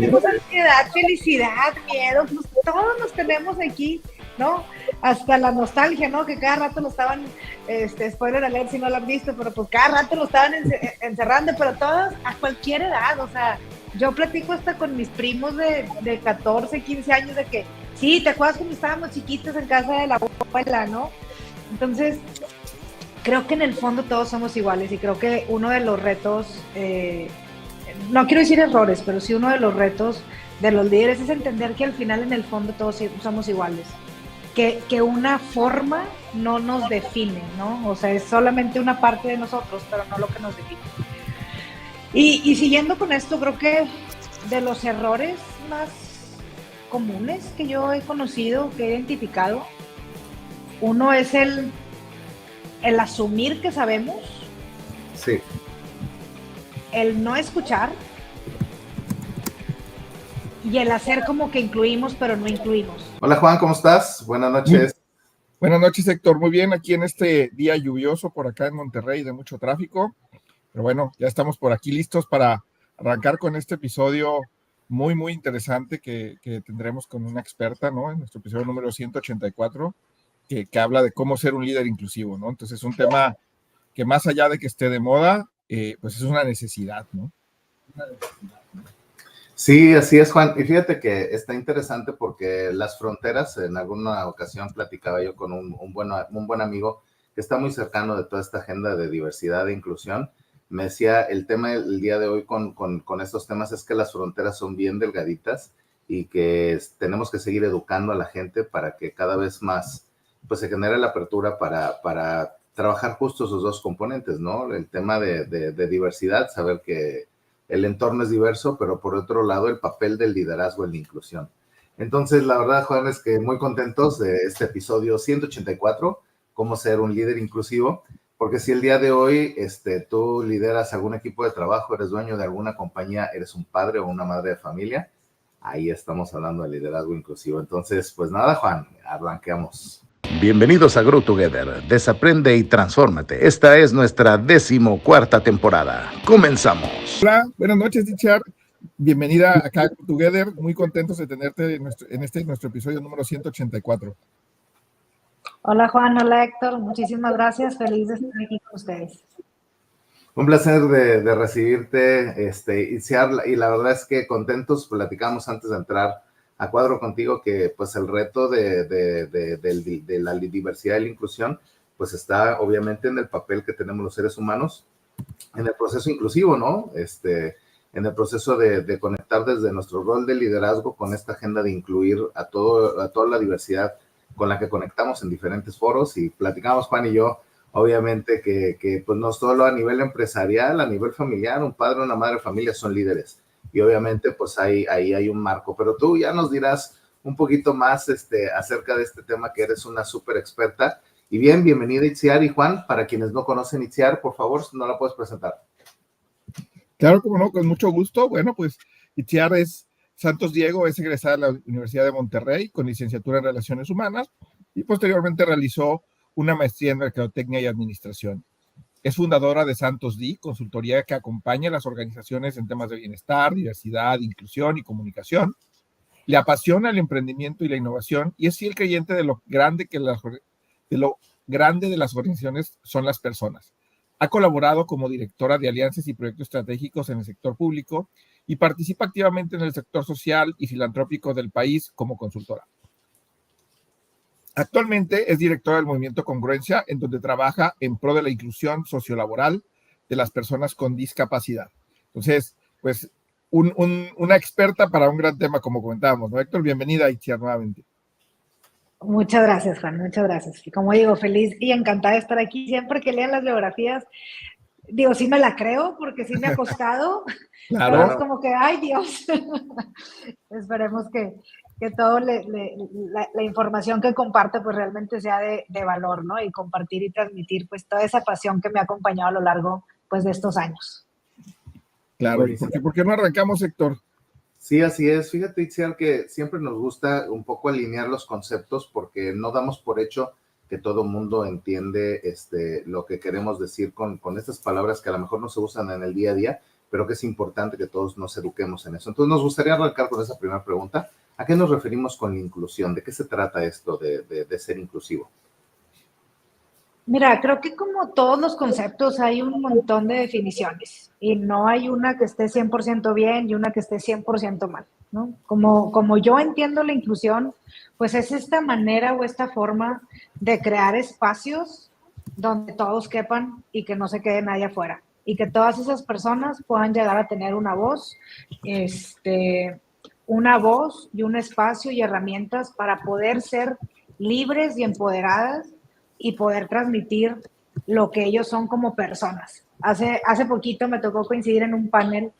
Tenemos ansiedad, felicidad, miedo, pues todos nos tenemos aquí, ¿no? Hasta la nostalgia, ¿no? Que cada rato lo estaban, spoiler alert si no lo han visto, pero pues cada rato lo estaban encerrando, pero todos a cualquier edad, o sea, yo platico hasta con mis primos de 14, 15 años de que, sí, ¿te acuerdas cuando estábamos chiquitos en casa de la abuela, ¿no? Entonces, creo que en el fondo todos somos iguales y creo que uno de los retos, no quiero decir errores, pero sí uno de los retos de los líderes es entender que al final en el fondo todos somos iguales, que una forma no nos define, ¿no? O sea, es solamente una parte de nosotros, pero no lo que nos define. Y siguiendo con esto, creo que de los errores más comunes que yo he conocido, que he identificado, uno es el asumir que sabemos, sí, el no escuchar y el hacer como que incluimos, pero no incluimos. Hola Juan, ¿cómo estás? Buenas noches. Buenas noches, Héctor. Muy bien, aquí en este día lluvioso por acá en Monterrey de mucho tráfico. Pero bueno, ya estamos por aquí listos para arrancar con este episodio muy, muy interesante que tendremos con una experta, ¿no? En nuestro episodio número 184, que habla de cómo ser un líder inclusivo, ¿no? Entonces es un tema que más allá de que esté de moda, pues es una necesidad, ¿no? Sí, así es, Juan. Y fíjate que está interesante porque las fronteras, en alguna ocasión platicaba yo con un buen amigo que está muy cercano de toda esta agenda de diversidad e inclusión. Me decía, el tema el día de hoy con estos temas es que las fronteras son bien delgaditas y que tenemos que seguir educando a la gente para que cada vez más pues se genere la apertura para trabajar justo esos dos componentes, ¿no? El tema de diversidad, saber que el entorno es diverso, pero por otro lado el papel del liderazgo en la inclusión. Entonces, la verdad, Juan, es que muy contentos de este episodio 184, cómo ser un líder inclusivo, porque si el día de hoy tú lideras algún equipo de trabajo, eres dueño de alguna compañía, eres un padre o una madre de familia, ahí estamos hablando de liderazgo inclusivo. Entonces, pues nada, Juan, arranqueamos. Bienvenidos a Grow Together, desaprende y transfórmate. Esta es nuestra 14ª temporada. Comenzamos. Hola, buenas noches, Richard. Bienvenida acá a Grow Together. Muy contentos de tenerte en nuestro episodio número 184. Hola Juan, hola Héctor, muchísimas gracias, feliz de estar aquí con ustedes. Un placer de recibirte, Itziar, y la verdad es que contentos, platicamos antes de entrar a cuadro contigo que pues el reto de la diversidad y la inclusión pues está obviamente en el papel que tenemos los seres humanos en el proceso inclusivo, ¿no? En el proceso de conectar desde nuestro rol de liderazgo con esta agenda de incluir a toda la diversidad con la que conectamos en diferentes foros y platicamos Juan y yo, obviamente que pues no solo a nivel empresarial, a nivel familiar, un padre o una madre de familia son líderes y obviamente pues ahí hay un marco, pero tú ya nos dirás un poquito más acerca de este tema que eres una súper experta. Y bien, bienvenida Itziar y Juan, para quienes no conocen Itziar, por favor, no la puedes presentar. Claro, como no, con mucho gusto. Bueno, pues Itziar es Santos Diego, es egresada de la Universidad de Monterrey con licenciatura en Relaciones Humanas y posteriormente realizó una maestría en Mercadotecnia y Administración. Es fundadora de Santos D, consultoría que acompaña a las organizaciones en temas de bienestar, diversidad, inclusión y comunicación. Le apasiona el emprendimiento y la innovación y es fiel creyente de lo grande de las organizaciones son las personas. Ha colaborado como directora de alianzas y proyectos estratégicos en el sector público y participa activamente en el sector social y filantrópico del país como consultora. Actualmente es directora del movimiento Congruencia, en donde trabaja en pro de la inclusión sociolaboral de las personas con discapacidad. Entonces, pues, una experta para un gran tema, como comentábamos, ¿no, Héctor? Bienvenida, Itziar, nuevamente. Muchas gracias, Juan, muchas gracias. Y como digo, feliz y encantada de estar aquí. Siempre que lean las biografías, digo, sí me la creo, porque sí me ha costado. Claro. Pero es como que, ay Dios, esperemos que todo la información que comparte pues realmente sea de valor, ¿no? Y compartir y transmitir pues toda esa pasión que me ha acompañado a lo largo pues de estos años. Claro, ¿por qué no arrancamos, Héctor? Sí, así es. Fíjate, Itziar, que siempre nos gusta un poco alinear los conceptos porque no damos por hecho que todo mundo entiende lo que queremos decir con estas palabras que a lo mejor no se usan en el día a día, pero que es importante que todos nos eduquemos en eso. Entonces nos gustaría arrancar con esa primera pregunta. ¿A qué nos referimos con la inclusión? ¿De qué se trata esto de ser inclusivo? Mira, creo que como todos los conceptos hay un montón de definiciones y no hay una que esté 100% bien y una que esté 100% mal, ¿no? Como yo entiendo la inclusión, pues es esta manera o esta forma de crear espacios donde todos quepan y que no se quede nadie afuera y que todas esas personas puedan llegar a tener una voz y un espacio y herramientas para poder ser libres y empoderadas y poder transmitir lo que ellos son como personas. Hace poquito me tocó coincidir en un panel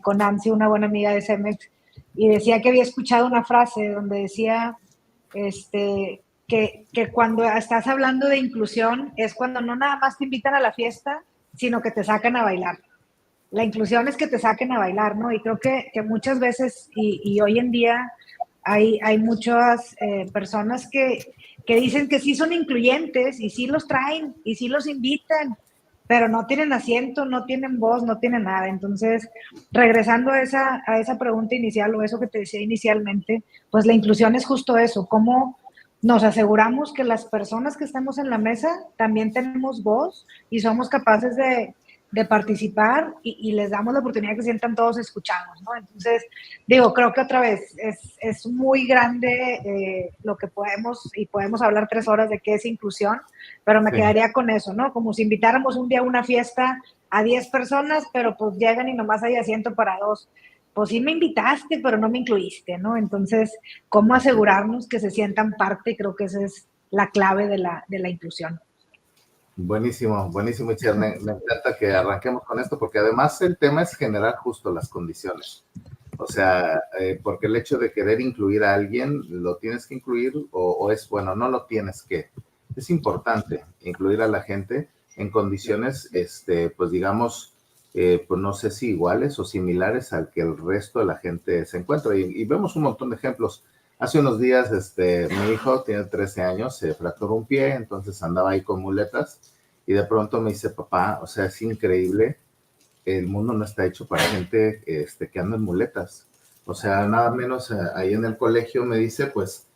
con Nancy, una buena amiga de CEMEX, y decía que había escuchado una frase donde decía que cuando estás hablando de inclusión es cuando no nada más te invitan a la fiesta, sino que te sacan a bailar. La inclusión es que te saquen a bailar, ¿no? Y creo que muchas veces y hoy en día hay muchas personas que dicen que sí son incluyentes y sí los traen y sí los invitan, pero no tienen asiento, no tienen voz, no tienen nada. Entonces, regresando a esa pregunta inicial o eso que te decía inicialmente, pues la inclusión es justo eso, cómo nos aseguramos que las personas que estamos en la mesa también tenemos voz y somos capaces de participar y les damos la oportunidad que sientan todos escuchados, ¿no? Entonces, digo, creo que otra vez es muy grande lo que podemos hablar 3 horas de qué es inclusión, pero me quedaría con eso, ¿no? Como si invitáramos un día a una fiesta a 10 personas, pero pues llegan y nomás hay asiento para 2. Pues sí me invitaste, pero no me incluiste, ¿no? Entonces, ¿cómo asegurarnos que se sientan parte? Creo que esa es la clave de la inclusión. Buenísimo, buenísimo, Itziar. Me encanta que arranquemos con esto, porque además el tema es generar justo las condiciones. O sea, porque el hecho de querer incluir a alguien, lo tienes que incluir o es, bueno, no lo tienes que. Es importante incluir a la gente en condiciones, pues digamos, pues no sé si iguales o similares al que el resto de la gente se encuentra. Y vemos un montón de ejemplos. Hace unos días, mi hijo tiene 13 años, se fracturó un pie, entonces andaba ahí con muletas y de pronto me dice, papá, o sea, es increíble, el mundo no está hecho para gente que anda en muletas. O sea, nada menos ahí en el colegio me dice, pues,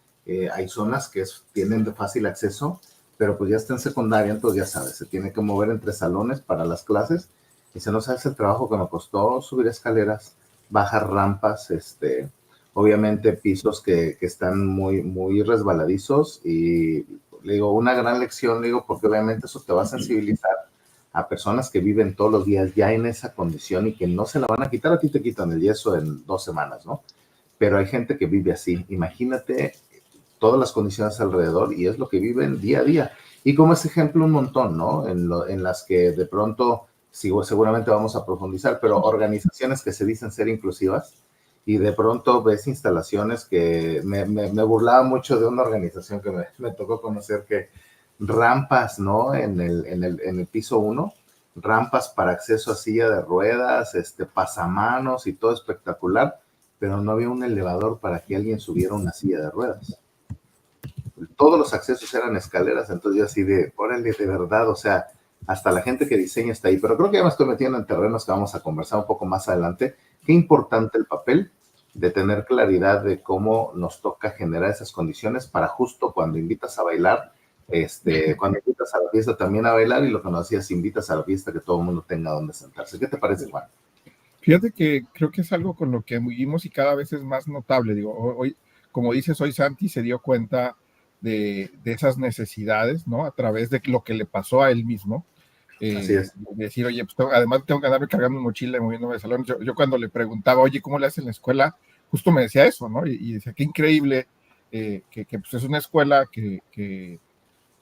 hay zonas que tienen de fácil acceso, pero pues ya está en secundaria, entonces ya sabes, se tiene que mover entre salones para las clases y se nos hace el trabajo que me costó subir escaleras, bajar rampas, obviamente pisos que están muy, muy resbaladizos y le digo, una gran lección, le digo, porque obviamente eso te va a sensibilizar a personas que viven todos los días ya en esa condición y que no se la van a quitar. A ti te quitan el yeso en 2 semanas, ¿no? Pero hay gente que vive así. Imagínate todas las condiciones alrededor y es lo que viven día a día. Y como ese ejemplo un montón, ¿no? En las que de pronto, seguramente vamos a profundizar, pero organizaciones que se dicen ser inclusivas, y de pronto ves instalaciones que me burlaba mucho de una organización que me tocó conocer, que rampas, ¿no? En el piso 1, rampas para acceso a silla de ruedas, pasamanos y todo espectacular, pero no había un elevador para que alguien subiera una silla de ruedas. Todos los accesos eran escaleras, entonces yo así de, órale, de verdad, o sea, hasta la gente que diseña está ahí, pero creo que ya me estoy metiendo en terrenos que vamos a conversar un poco más adelante. Qué importante el papel de tener claridad de cómo nos toca generar esas condiciones para justo cuando invitas a bailar, cuando invitas a la fiesta también a bailar, y lo que nos decías, invitas a la fiesta que todo el mundo tenga donde sentarse. ¿Qué te parece, Juan? Fíjate que creo que es algo con lo que vivimos y cada vez es más notable. Digo, hoy, como dices, hoy Santi se dio cuenta de esas necesidades, ¿no? A través de lo que le pasó a él mismo. Así es. Decir, oye, pues además tengo que andarme cargando mi mochila y moviéndome de salón. Yo cuando le preguntaba, oye, ¿cómo le haces en la escuela? Justo me decía eso, ¿no? Y decía, qué increíble que pues es una escuela que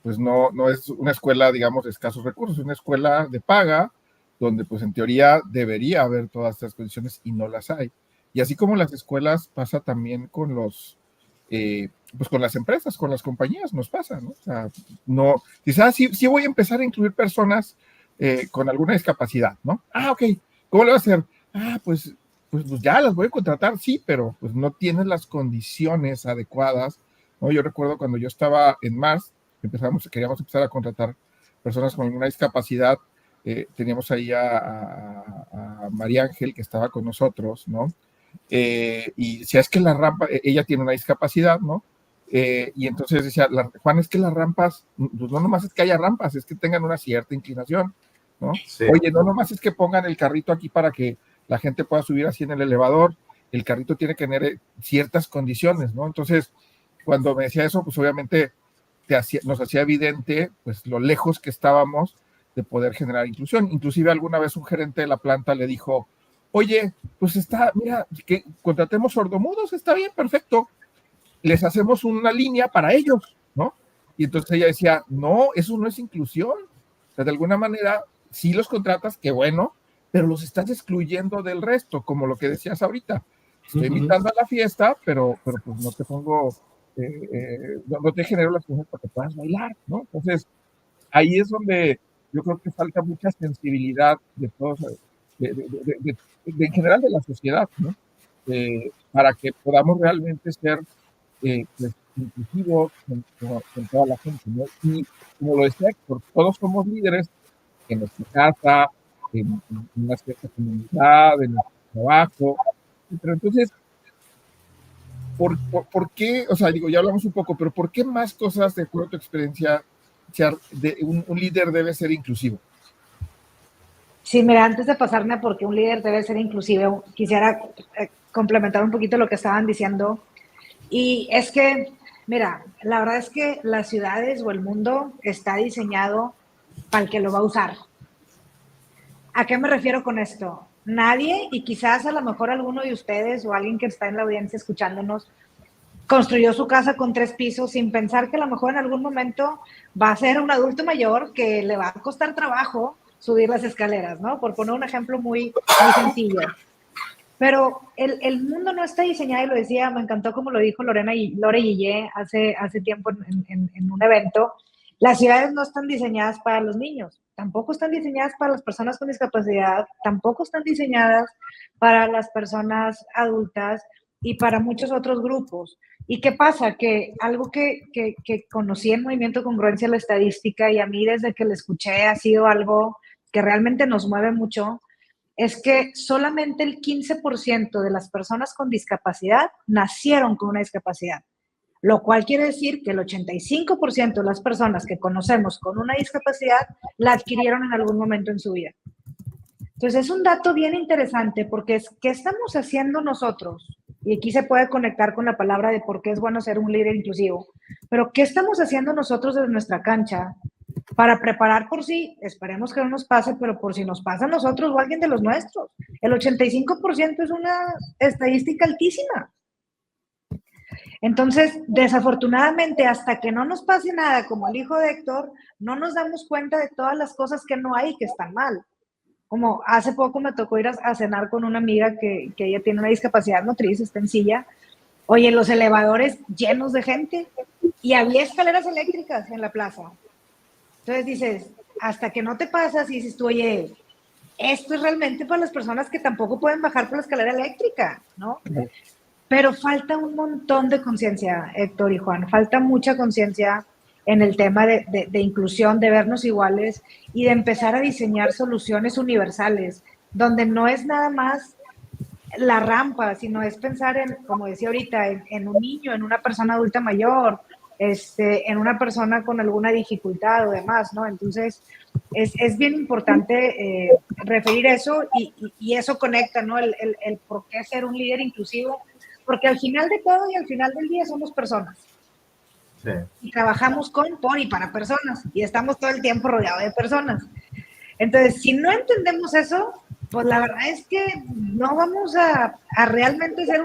pues no es una escuela, digamos, de escasos recursos, es una escuela de paga, donde pues en teoría debería haber todas estas condiciones y no las hay. Y así como las escuelas, pasa también con pues con las empresas, con las compañías, nos pasa, ¿no? O sea, no, quizás sí voy a empezar a incluir personas con alguna discapacidad, ¿no? Ah, ok, ¿cómo le va a hacer? Pues ya las voy a contratar, sí, pero pues no tienes las condiciones adecuadas, ¿no? Yo recuerdo cuando yo estaba en Mars, queríamos empezar a contratar personas con alguna discapacidad, teníamos ahí a María Ángel, que estaba con nosotros, ¿no? Y decía, es que la rampa, ella tiene una discapacidad, ¿no? Y entonces decía, Juan, es que las rampas, pues no nomás es que haya rampas, es que tengan una cierta inclinación, ¿no? Sí. Oye, no nomás es que pongan el carrito aquí para que la gente pueda subir así en el elevador, el carrito tiene que tener ciertas condiciones, ¿no? Entonces, cuando me decía eso, pues obviamente nos hacía evidente, pues, lo lejos que estábamos de poder generar inclusión. Inclusive alguna vez un gerente de la planta le dijo, oye, pues mira, que contratemos sordomudos, está bien, perfecto, les hacemos una línea para ellos, ¿no? Y entonces ella decía, no, eso no es inclusión. O sea, de alguna manera, sí los contratas, qué bueno, pero los estás excluyendo del resto, como lo que decías ahorita. Estoy invitando a la fiesta, pero pues no te pongo, no te genero las cosas para que puedas bailar, ¿no? Entonces, ahí es donde yo creo que falta mucha sensibilidad de todos, en general de la sociedad, ¿no? Para que podamos realmente ser pues, inclusivos con toda la gente, ¿no? Y como lo decía Héctor, todos somos líderes en nuestra casa, en una cierta comunidad, en nuestro trabajo, pero entonces, ¿por qué? O sea, digo, ya hablamos un poco, pero ¿por qué más cosas, de acuerdo a tu experiencia, un líder debe ser inclusivo? Sí, mira, antes de pasarme a por qué un líder debe ser inclusivo, quisiera complementar un poquito lo que estaban diciendo. Y es que, mira, la verdad es que las ciudades o el mundo está diseñado para el que lo va a usar. ¿A qué me refiero con esto? Nadie, y quizás a lo mejor alguno de ustedes o alguien que está en la audiencia escuchándonos, construyó su casa con 3 pisos sin pensar que a lo mejor en algún momento va a ser un adulto mayor que le va a costar trabajo subir las escaleras, ¿no? Por poner un ejemplo muy sencillo. Pero el mundo no está diseñado, y lo decía, me encantó como lo dijo Lore Guillé hace tiempo en un evento. Las ciudades no están diseñadas para los niños, tampoco están diseñadas para las personas con discapacidad, tampoco están diseñadas para las personas adultas y para muchos otros grupos. ¿Y qué pasa? Que algo que conocí en Movimiento Congruencia la Estadística, y a mí desde que lo escuché ha sido algo que realmente nos mueve mucho, es que solamente el 15% de las personas con discapacidad nacieron con una discapacidad, lo cual quiere decir que el 85% de las personas que conocemos con una discapacidad la adquirieron en algún momento en su vida. Entonces es un dato bien interesante porque es ¿qué estamos haciendo nosotros? Y aquí se puede conectar con la palabra de por qué es bueno ser un líder inclusivo, pero ¿qué estamos haciendo nosotros desde nuestra cancha para preparar por si, esperemos que no nos pase, pero por si nos pasa a nosotros o a alguien de los nuestros? El 85% es una estadística altísima. Entonces, desafortunadamente, hasta que no nos pase nada, como el hijo de Héctor, no nos damos cuenta de todas las cosas que no hay y que están mal. Como hace poco me tocó ir a cenar con una amiga que ella tiene una discapacidad motriz, está en silla. Oye, los elevadores llenos de gente y había escaleras eléctricas en la plaza. Entonces dices, hasta que no te pasas y dices tú, oye, esto es realmente para las personas que tampoco pueden bajar por la escalera eléctrica, ¿no? Pero falta un montón de conciencia, Héctor y Juan, falta mucha conciencia en el tema de inclusión, de vernos iguales y de empezar a diseñar soluciones universales, donde no es nada más la rampa, sino es pensar en, como decía ahorita, en un niño, en una persona adulta mayor, en una persona con alguna dificultad o demás, ¿no? Entonces, es bien importante referir eso y eso conecta, ¿no? El por qué ser un líder inclusivo, porque al final de todo y al final del día somos personas. Sí. Y trabajamos con, por y para personas y estamos todo el tiempo rodeados de personas. Entonces, si no entendemos eso, pues la verdad es que no vamos a realmente ser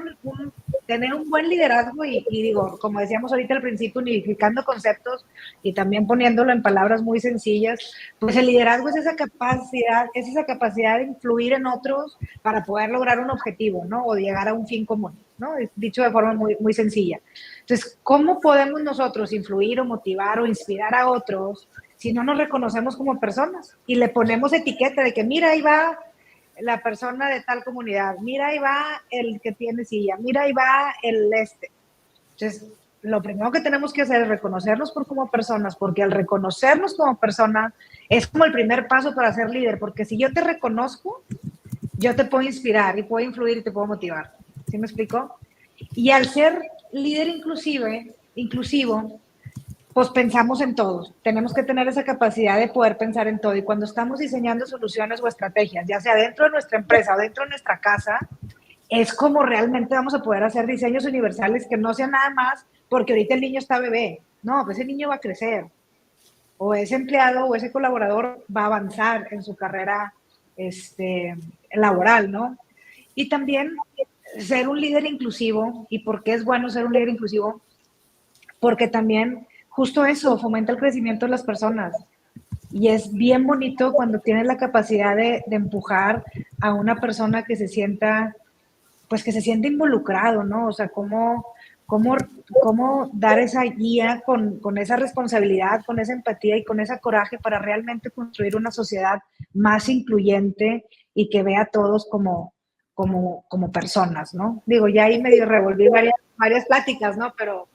tener un buen liderazgo y digo, como decíamos ahorita al principio, unificando conceptos y también poniéndolo en palabras muy sencillas, pues el liderazgo es esa capacidad de influir en otros para poder lograr un objetivo, ¿no? O llegar a un fin común, ¿no? Dicho de forma muy, muy sencilla. Entonces, ¿cómo podemos nosotros influir o motivar o inspirar a otros si no nos reconocemos como personas y le ponemos etiqueta de que mira, ahí va la persona de tal comunidad, mira, ahí va el que tiene silla, mira, ahí va el Entonces, lo primero que tenemos que hacer es reconocernos como personas, porque al reconocernos como personas es como el primer paso para ser líder, porque si yo te reconozco, yo te puedo inspirar y puedo influir y te puedo motivar. ¿Sí me explico? Y al ser líder inclusivo, pues pensamos en todos. Tenemos que tener esa capacidad de poder pensar en todo. Y cuando estamos diseñando soluciones o estrategias, ya sea dentro de nuestra empresa o dentro de nuestra casa, es como realmente vamos a poder hacer diseños universales que no sean nada más porque ahorita el niño está bebé. No, pues ese niño va a crecer. O ese empleado o ese colaborador va a avanzar en su carrera laboral, ¿no? Y también ser un líder inclusivo. ¿Y por qué es bueno ser un líder inclusivo? Porque también justo eso fomenta el crecimiento de las personas. Y es bien bonito cuando tienes la capacidad de empujar a una persona que se sienta, pues que se siente involucrado, ¿no? O sea, cómo, cómo dar esa guía con esa responsabilidad, con esa empatía y con ese coraje para realmente construir una sociedad más incluyente y que vea a todos como personas, ¿no? Digo, ya ahí medio revolví varias pláticas, ¿no? Pero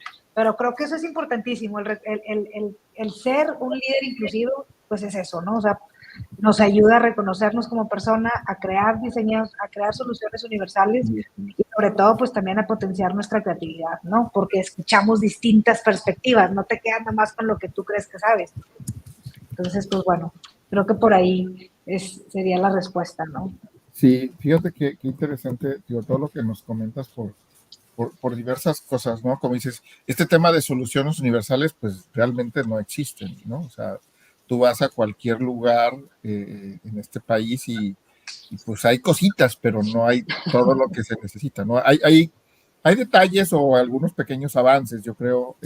creo que eso es importantísimo, el ser un líder inclusivo, pues es eso, ¿no? O sea, nos ayuda a reconocernos como persona, a crear diseños, a crear soluciones universales y sobre todo pues también a potenciar nuestra creatividad, ¿no? Porque escuchamos distintas perspectivas, no te quedas nada más con lo que tú crees que sabes. Entonces, pues bueno, creo que por ahí sería la respuesta, ¿no? Sí, fíjate qué interesante, digo, todo lo que nos comentas por diversas cosas, ¿no? Como dices, este tema de soluciones universales, pues realmente no existen, ¿no? O sea, tú vas a cualquier lugar en este país y pues hay cositas, pero no hay todo lo que se necesita, ¿no? Hay detalles o algunos pequeños avances, yo creo,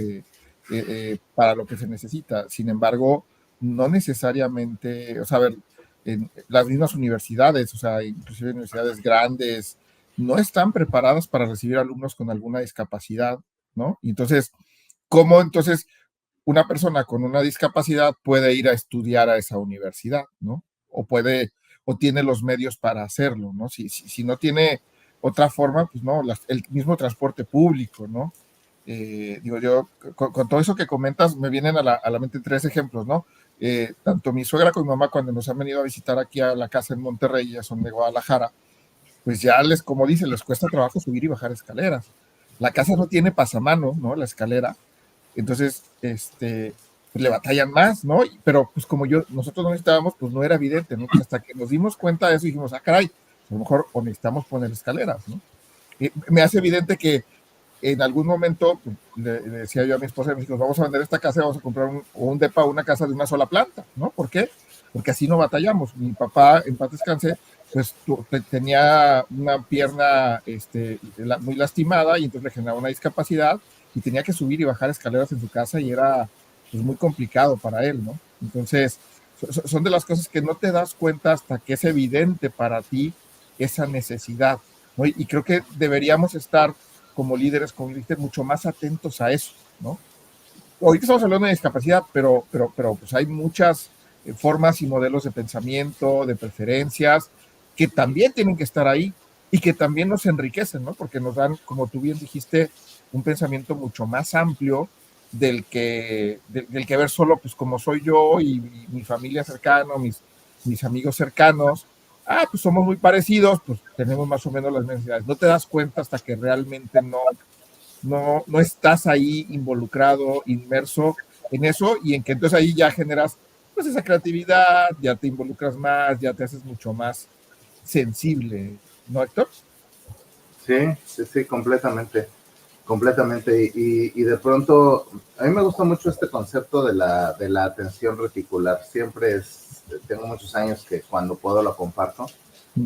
para lo que se necesita. Sin embargo, no necesariamente, o sea, a ver, en las mismas universidades, o sea, inclusive universidades grandes, no están preparadas para recibir alumnos con alguna discapacidad, ¿no? Y entonces, ¿cómo entonces una persona con una discapacidad puede ir a estudiar a esa universidad, ¿no? O tiene los medios para hacerlo, ¿no? Si no tiene otra forma, pues no, el mismo transporte público, ¿no? Digo yo, con todo eso que comentas, me vienen a la mente tres ejemplos, ¿no? Tanto mi suegra como mi mamá, cuando nos han venido a visitar aquí a la casa en Monterrey, ya son de Guadalajara, pues ya como dicen, les cuesta trabajo subir y bajar escaleras. La casa no tiene pasamano, ¿no? La escalera. Entonces, pues le batallan más, ¿no? Pero pues como nosotros no necesitábamos, pues no era evidente, ¿no? Pues hasta que nos dimos cuenta de eso dijimos, ah, caray, a lo mejor o necesitamos poner escaleras, ¿no? Me hace evidente que en algún momento pues, le decía yo a mi esposa y a mis hijos, vamos a vender esta casa y vamos a comprar un depa o una casa de una sola planta, ¿no? ¿Por qué? Porque así no batallamos. Mi papá, en paz descanse, pues tenía una pierna muy lastimada y entonces le generaba una discapacidad y tenía que subir y bajar escaleras en su casa y era pues, muy complicado para él, ¿no? Entonces, son de las cosas que no te das cuenta hasta que es evidente para ti esa necesidad, ¿no? Y creo que deberíamos estar como líderes, mucho más atentos a eso, ¿no? Ahorita estamos hablando de discapacidad, pero pues hay muchas formas y modelos de pensamiento, de preferencias, que también tienen que estar ahí y que también nos enriquecen, ¿no? Porque nos dan, como tú bien dijiste, un pensamiento mucho más amplio del que ver solo, pues como soy yo y mi familia cercana, mis amigos cercanos, pues somos muy parecidos, pues tenemos más o menos las necesidades. No te das cuenta hasta que realmente no estás ahí involucrado, inmerso en eso y en que entonces ahí ya generas pues esa creatividad, ya te involucras más, ya te haces mucho más sensible, ¿no, Héctor? Sí, completamente. Y de pronto, a mí me gusta mucho este concepto de la atención reticular. Tengo muchos años que cuando puedo lo comparto,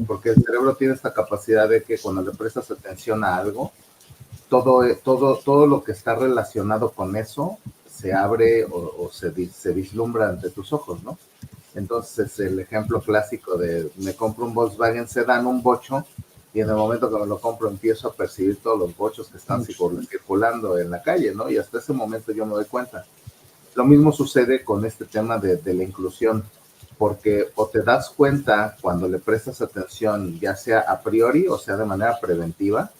porque el cerebro tiene esta capacidad de que cuando le prestas atención a algo, todo lo que está relacionado con eso se abre o se vislumbra ante tus ojos, ¿no? Entonces, el ejemplo clásico de me compro un Volkswagen Sedán, un bocho, y en el momento que me lo compro empiezo a percibir todos los bochos que están circulando en la calle, ¿no? Y hasta ese momento yo me doy cuenta. Lo mismo sucede con este tema de la inclusión, porque o te das cuenta cuando le prestas atención, ya sea a priori o sea de manera preventiva,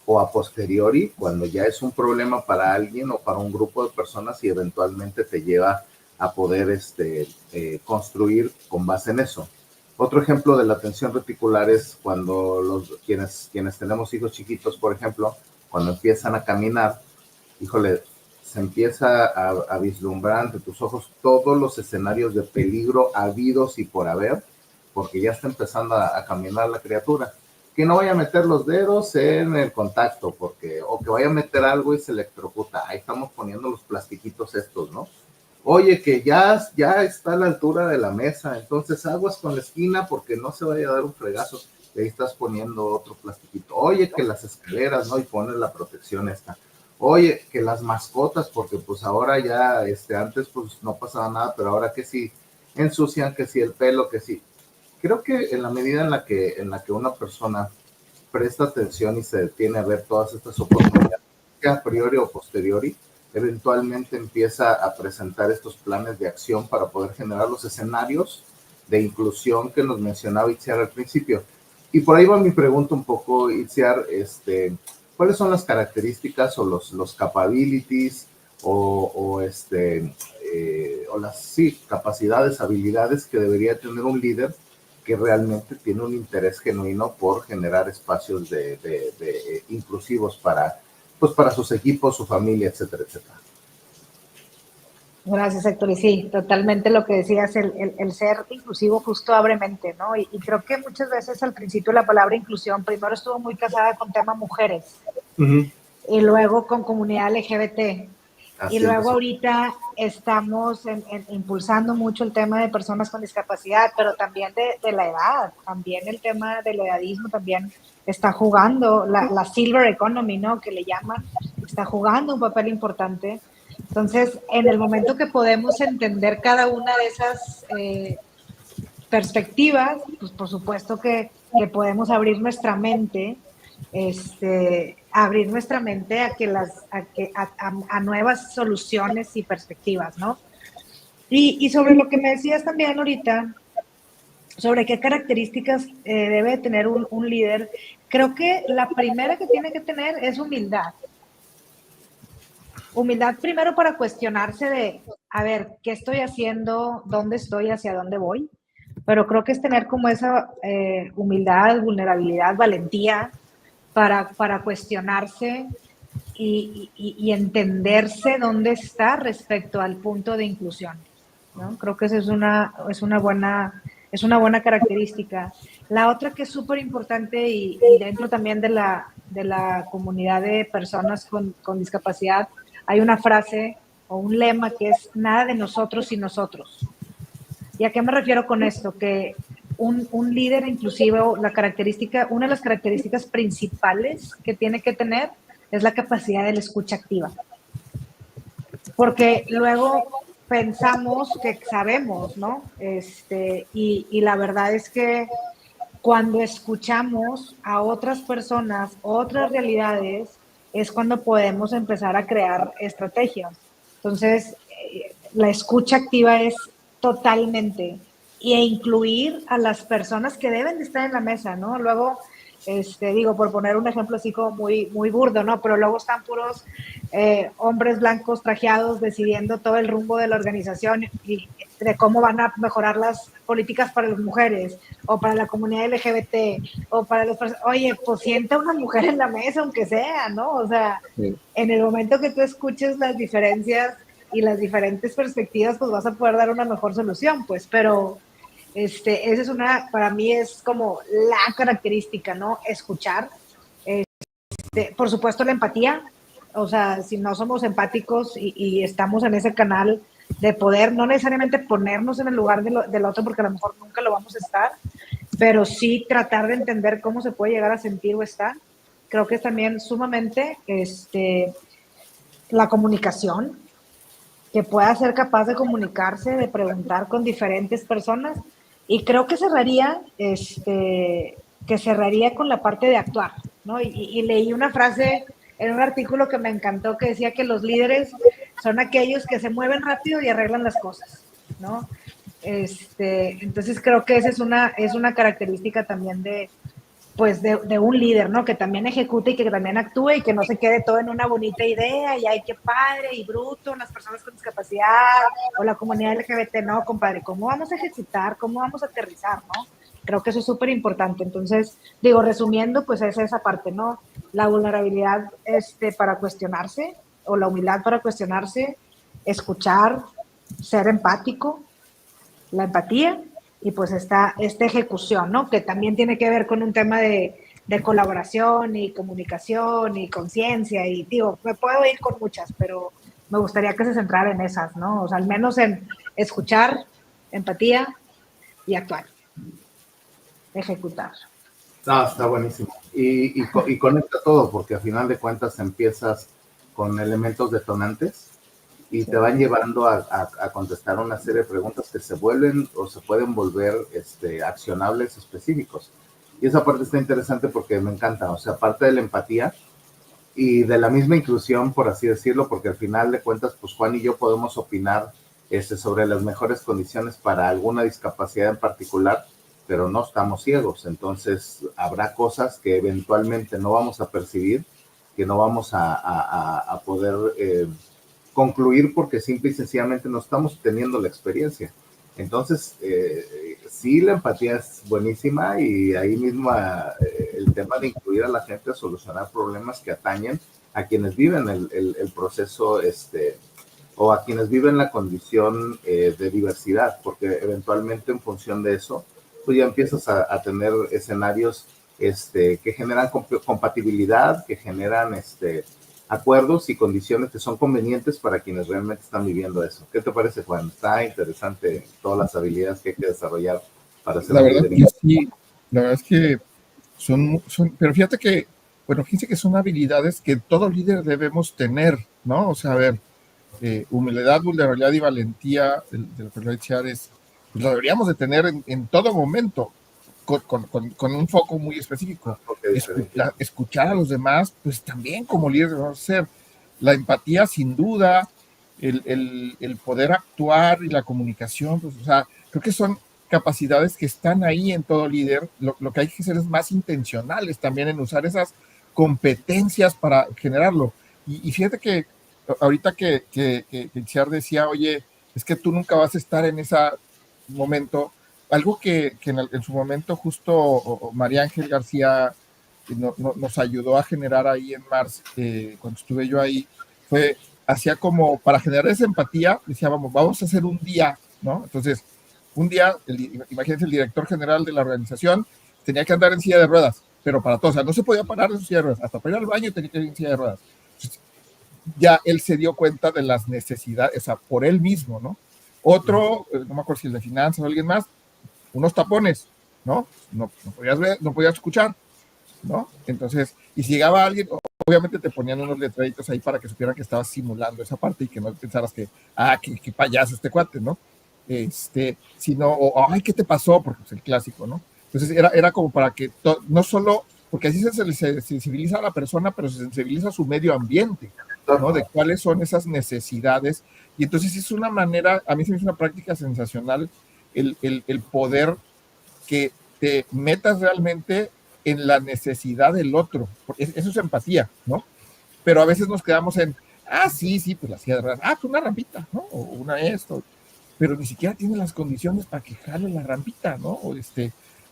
o a posteriori, cuando ya es un problema para alguien o para un grupo de personas y eventualmente te lleva a poder construir con base en eso. Otro ejemplo de la tensión reticular es cuando quienes tenemos hijos chiquitos, por ejemplo, cuando empiezan a caminar, híjole, se empieza a vislumbrar ante tus ojos todos los escenarios de peligro habidos y por haber, porque ya está empezando a caminar la criatura. Que no vaya a meter los dedos en el contacto, o que vaya a meter algo y se electrocuta. Ahí estamos poniendo los plastiquitos estos, ¿no? Oye, que ya está a la altura de la mesa, entonces aguas con la esquina porque no se vaya a dar un fregazo. Y ahí estás poniendo otro plastiquito. Oye, que las escaleras, ¿no? Y pones la protección esta. Oye, que las mascotas, porque pues ahora ya, antes pues no pasaba nada, pero ahora que sí ensucian, que sí el pelo, que sí. Creo que en la medida en la que una persona presta atención y se detiene a ver todas estas oportunidades, que a priori o posteriori, eventualmente empieza a presentar estos planes de acción para poder generar los escenarios de inclusión que nos mencionaba Itziar al principio. Y por ahí va mi pregunta un poco, Itziar, ¿cuáles son las características o los capabilities o las capacidades, habilidades que debería tener un líder que realmente tiene un interés genuino por generar espacios de inclusivos para sus equipos, su familia, etcétera, etcétera? Gracias, Héctor. Y sí, totalmente lo que decías, el ser inclusivo justo abre mente, ¿no? Y creo que muchas veces al principio la palabra inclusión primero estuvo muy casada con tema mujeres y luego con comunidad LGBT. Así Y luego es. ahorita estamos impulsando mucho el tema de personas con discapacidad, pero también de la edad, también el tema del edadismo también está jugando, la silver economy, ¿no? Que le llaman, está jugando un papel importante. Entonces, en el momento que podemos entender cada una de esas perspectivas, pues por supuesto que podemos abrir nuestra mente, a nuevas soluciones y perspectivas, ¿no? Y sobre lo que me decías también ahorita, sobre qué características debe tener un líder, creo que la primera que tiene que tener es humildad. Humildad primero para cuestionarse de, a ver, ¿qué estoy haciendo? ¿Dónde estoy? ¿Hacia dónde voy? Pero creo que es tener como esa humildad, vulnerabilidad, valentía para cuestionarse y entenderse dónde está respecto al punto de inclusión, ¿no? Creo que esa es una buena característica. La otra que es súper importante y dentro también de la comunidad de personas con discapacidad, hay una frase o un lema que es nada de nosotros sin nosotros. ¿Y a qué me refiero con esto? Que un líder inclusivo, una de las características principales que tiene que tener es la capacidad de la escucha activa. Porque luego pensamos que sabemos, ¿no? Y la verdad es que cuando escuchamos a otras personas, otras realidades, es cuando podemos empezar a crear estrategias. Entonces, la escucha activa es totalmente, e incluir a las personas que deben de estar en la mesa, ¿no? Luego, digo, por poner un ejemplo así como muy, muy burdo, ¿no? Pero luego están puros hombres blancos trajeados decidiendo todo el rumbo de la organización y de cómo van a mejorar las políticas para las mujeres o para la comunidad LGBT o para los... Oye, pues sienta una mujer en la mesa, aunque sea, ¿no? O sea, sí. En el momento que tú escuches las diferencias y las diferentes perspectivas, pues vas a poder dar una mejor solución, pues, pero esa es para mí es como la característica, ¿no? Escuchar, por supuesto la empatía, o sea, si no somos empáticos y estamos en ese canal de poder, no necesariamente ponernos en el lugar del otro, porque a lo mejor nunca lo vamos a estar, pero sí tratar de entender cómo se puede llegar a sentir o estar. Creo que es también sumamente la comunicación, que pueda ser capaz de comunicarse, de preguntar con diferentes personas, y creo que cerraría con la parte de actuar, ¿no? Y leí una frase en un artículo que me encantó que decía que los líderes son aquellos que se mueven rápido y arreglan las cosas, ¿no? Entonces creo que esa es una característica también de un líder, ¿no? Que también ejecute y que también actúe y que no se quede todo en una bonita idea y ay, qué padre y bruto, las personas con discapacidad o la comunidad LGBT, no, compadre, ¿cómo vamos a ejecutar? ¿Cómo vamos a aterrizar, no? Creo que eso es súper importante. Entonces, digo, resumiendo, pues es esa parte, ¿no? La vulnerabilidad para cuestionarse, o la humildad para cuestionarse, escuchar, ser empático, la empatía, y pues esta ejecución, ¿no? Que también tiene que ver con un tema de colaboración y comunicación y conciencia, y digo, me puedo ir con muchas, pero me gustaría que se centrara en esas, ¿no? O sea, al menos en escuchar, empatía y actuar, ejecutar. No, está buenísimo. Y conecta todo, porque a final de cuentas empiezas con elementos detonantes y te van llevando a contestar una serie de preguntas que se vuelven o se pueden volver accionables específicos. Y esa parte está interesante porque me encanta, o sea, parte de la empatía y de la misma inclusión, por así decirlo, porque al final de cuentas, pues Juan y yo podemos opinar sobre las mejores condiciones para alguna discapacidad en particular, pero no estamos ciegos, entonces habrá cosas que eventualmente no vamos a percibir, que no vamos a poder concluir porque simple y sencillamente no estamos teniendo la experiencia. Entonces, sí, la empatía es buenísima y ahí mismo el tema de incluir a la gente a solucionar problemas que atañen a quienes viven el proceso o a quienes viven la condición de diversidad, porque eventualmente en función de eso, pues ya empiezas a tener escenarios que generan compatibilidad, que generan acuerdos y condiciones que son convenientes para quienes realmente están viviendo eso. ¿Qué te parece, Juan? Está interesante todas las habilidades que hay que desarrollar para ser La un verdad líder. que sí, la verdad es que pero fíjate que, bueno, fíjense que son habilidades que todo líder debemos tener, ¿no? O sea, a ver, humildad, vulnerabilidad y valentía de lo que lo pues lo deberíamos de tener en todo momento, con un foco muy específico. Okay, Escuchar a los demás, pues también como líder debemos ser. La empatía, sin duda, el poder actuar y la comunicación, pues, o sea, creo que son capacidades que están ahí en todo líder. Lo que hay que hacer es más intencionales también en usar esas competencias para generarlo. Y fíjate que ahorita que Chiar decía, oye, es que tú nunca vas a estar en ese momento, algo que en su momento justo María Ángel García nos ayudó a generar ahí en Mars, cuando estuve yo ahí, fue, hacía como, para generar esa empatía, decía, vamos a hacer un día, ¿no? Entonces, un día, imagínense, el director general de la organización tenía que andar en silla de ruedas, pero para todo, o sea, no se podía parar en su silla de ruedas, hasta para ir al baño tenía que ir en silla de ruedas. Entonces, ya él se dio cuenta de las necesidades, o sea, por él mismo, ¿no? Otro, no me acuerdo si el de finanzas o alguien más, unos tapones, ¿no? No podías ver, no podías escuchar, ¿no? Entonces, y si llegaba alguien, obviamente te ponían unos letreritos ahí para que supieran que estabas simulando esa parte y que no pensaras que, qué payaso este cuate, ¿no? Sino, ay, ¿qué te pasó? Porque es el clásico, ¿no? Entonces era como para que no solo, porque así se sensibiliza a la persona, pero se sensibiliza a su medio ambiente, ¿no? De cuáles son esas necesidades. Y entonces es una manera, a mí se me hizo una práctica sensacional el poder que te metas realmente en la necesidad del otro, porque eso es empatía, ¿no? Pero a veces nos quedamos en, sí, pues la silla de ruedas, pues una rampita, ¿no? O una esto, pero ni siquiera tiene las condiciones para que jale la rampita, ¿no?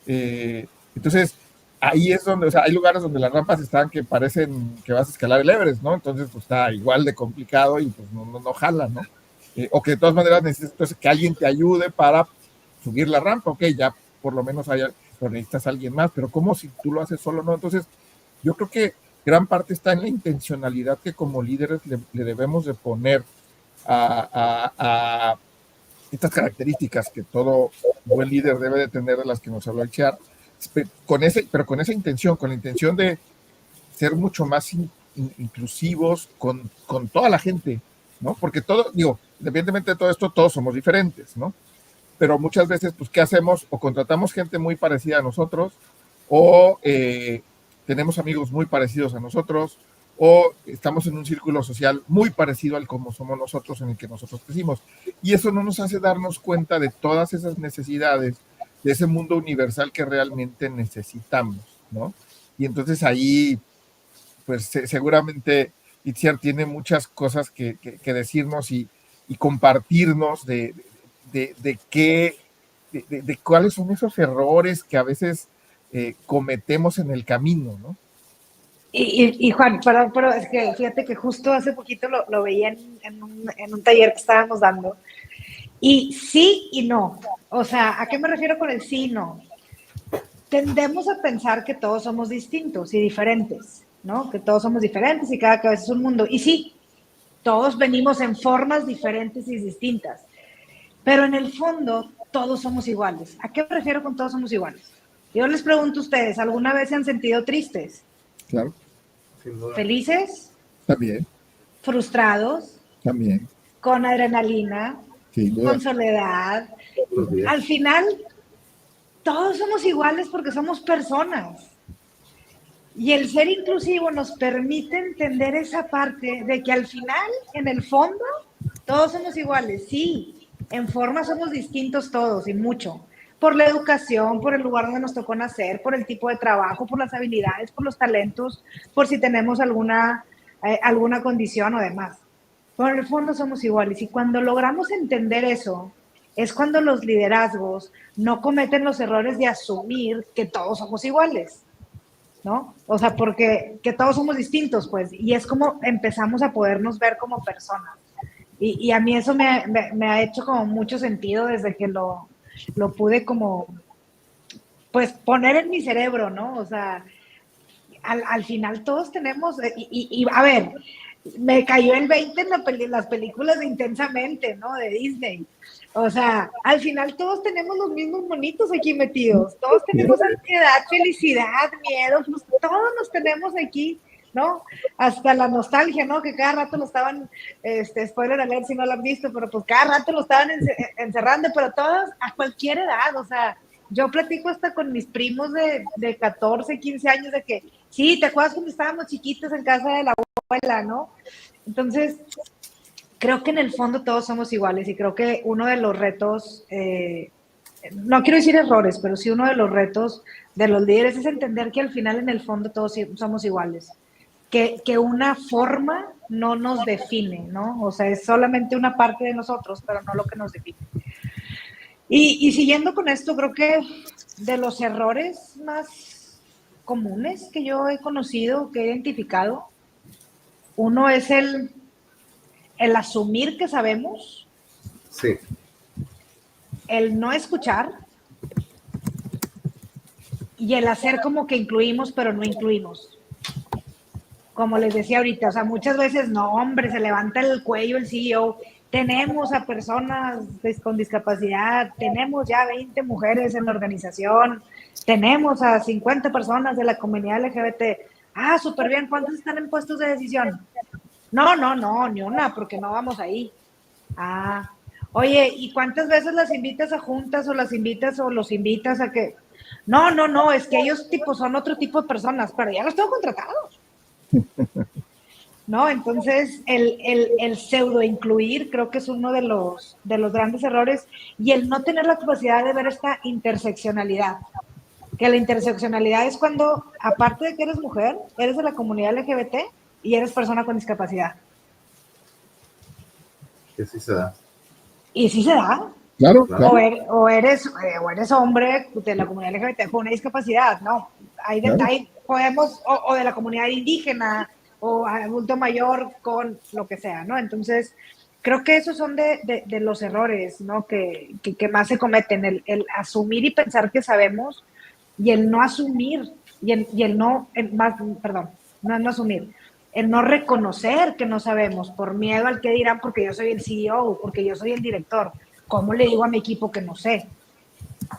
Entonces, ahí es donde, o sea, hay lugares donde las rampas están que parecen que vas a escalar el Everest, ¿no? Entonces, pues está igual de complicado y pues no jala, ¿no? O que de todas maneras necesitas que alguien te ayude para subir la rampa, ok, ya por lo menos necesitas a alguien más, pero ¿cómo si tú lo haces solo, no? Entonces, yo creo que gran parte está en la intencionalidad que como líderes le debemos de poner a estas características que todo buen líder debe de tener, de las que nos habló Chiar, pero con esa intención, con la intención de ser mucho más inclusivos con toda la gente, ¿no? Porque independientemente de todo esto, todos somos diferentes, ¿no? Pero muchas veces, pues, ¿qué hacemos? O contratamos gente muy parecida a nosotros, o tenemos amigos muy parecidos a nosotros, o estamos en un círculo social muy parecido al como somos nosotros, en el que nosotros crecimos. Y eso no nos hace darnos cuenta de todas esas necesidades, de ese mundo universal que realmente necesitamos, ¿no? Y entonces ahí, pues seguramente Itziar tiene muchas cosas que decirnos y compartirnos de qué de cuáles son esos errores que a veces cometemos en el camino, ¿no? Y Juan, pero es que fíjate que justo hace poquito lo veía en un taller que estábamos dando. Y sí y no. O sea, ¿a qué me refiero con el sí y no? Tendemos a pensar que todos somos distintos y diferentes, ¿no? Que todos somos diferentes y cada cabeza es un mundo. Y sí, todos venimos en formas diferentes y distintas. Pero en el fondo, todos somos iguales. ¿A qué me refiero con todos somos iguales? Yo les pregunto a ustedes, ¿alguna vez se han sentido tristes? Claro. ¿Felices? También. ¿Frustrados? También. ¿Con adrenalina? Sin duda. ¿Con soledad? Al final, todos somos iguales porque somos personas. Y el ser inclusivo nos permite entender esa parte de que al final, en el fondo, todos somos iguales. Sí, en forma somos distintos todos y mucho. Por la educación, por el lugar donde nos tocó nacer, por el tipo de trabajo, por las habilidades, por los talentos, por si tenemos alguna condición o demás. Pero en el fondo somos iguales. Y cuando logramos entender eso, es cuando los liderazgos no cometen los errores de asumir que todos somos iguales, ¿no? O sea, porque que todos somos distintos, pues, y es como empezamos a podernos ver como personas. Y a mí eso me ha hecho como mucho sentido desde que lo pude como, pues, poner en mi cerebro, ¿no? O sea, al final todos tenemos, y a ver, me cayó el 20 en las películas de Intensamente, ¿no? De Disney. O sea, al final todos tenemos los mismos monitos aquí metidos. Todos tenemos ansiedad, felicidad, miedo, pues, todos los tenemos aquí, ¿no? Hasta la nostalgia, ¿no? Que cada rato lo estaban, spoiler alert si no lo han visto, pero pues cada rato lo estaban encerrando, pero todos a cualquier edad, o sea, yo platico hasta con mis primos de 14, 15 años de que, sí, ¿te acuerdas cuando estábamos chiquitos en casa de la abuela, ¿no? Entonces, creo que en el fondo todos somos iguales y creo que uno de los retos, no quiero decir errores, pero sí uno de los retos de los líderes es entender que al final en el fondo todos somos iguales, que una forma no nos define, ¿no? O sea, es solamente una parte de nosotros, pero no lo que nos define. Y siguiendo con esto, creo que de los errores más comunes que yo he conocido, que he identificado, uno es el asumir que sabemos, Sí. el no escuchar y el hacer como que incluimos, pero no incluimos. Como les decía ahorita, o sea, muchas veces, no, hombre, se levanta el cuello el CEO, tenemos a personas con discapacidad, tenemos ya 20 mujeres en la organización, tenemos a 50 personas de la comunidad LGBT. Ah, súper bien, ¿cuántos están en puestos de decisión? No, ni una, porque no vamos ahí. Ah, oye, ¿y cuántas veces las invitas a juntas o las invitas o los invitas a que? No, es que ellos tipo son otro tipo de personas, pero ya los tengo contratados. ¿No? Entonces, el pseudo incluir creo que es uno de los grandes errores y el no tener la capacidad de ver esta interseccionalidad. Que la interseccionalidad es cuando, aparte de que eres mujer, eres de la comunidad LGBT y eres persona con discapacidad. Que sí se da. Y sí se da. Claro, claro. O eres hombre de la comunidad LGBT con una discapacidad, ¿no? Hay podemos, o de la comunidad indígena, o adulto mayor con lo que sea, ¿no? Entonces, creo que esos son de los errores, ¿no? Que más se cometen, el asumir y pensar que sabemos, y el no asumir, no asumir, el no reconocer que no sabemos, por miedo al que dirán, porque yo soy el CEO, porque yo soy el director. ¿Cómo le digo a mi equipo que no sé?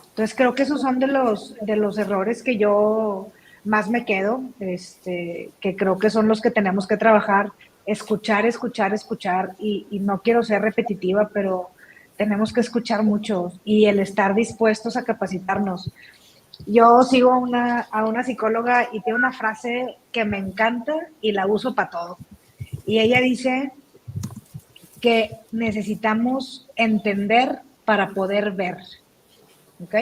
Entonces creo que esos son de los errores que yo más me quedo, que creo que son los que tenemos que trabajar, escuchar, y no quiero ser repetitiva, pero tenemos que escuchar mucho y el estar dispuestos a capacitarnos. Yo sigo a una psicóloga y tiene una frase que me encanta y la uso para todo. Y ella dice que necesitamos entender para poder ver. ¿Ok?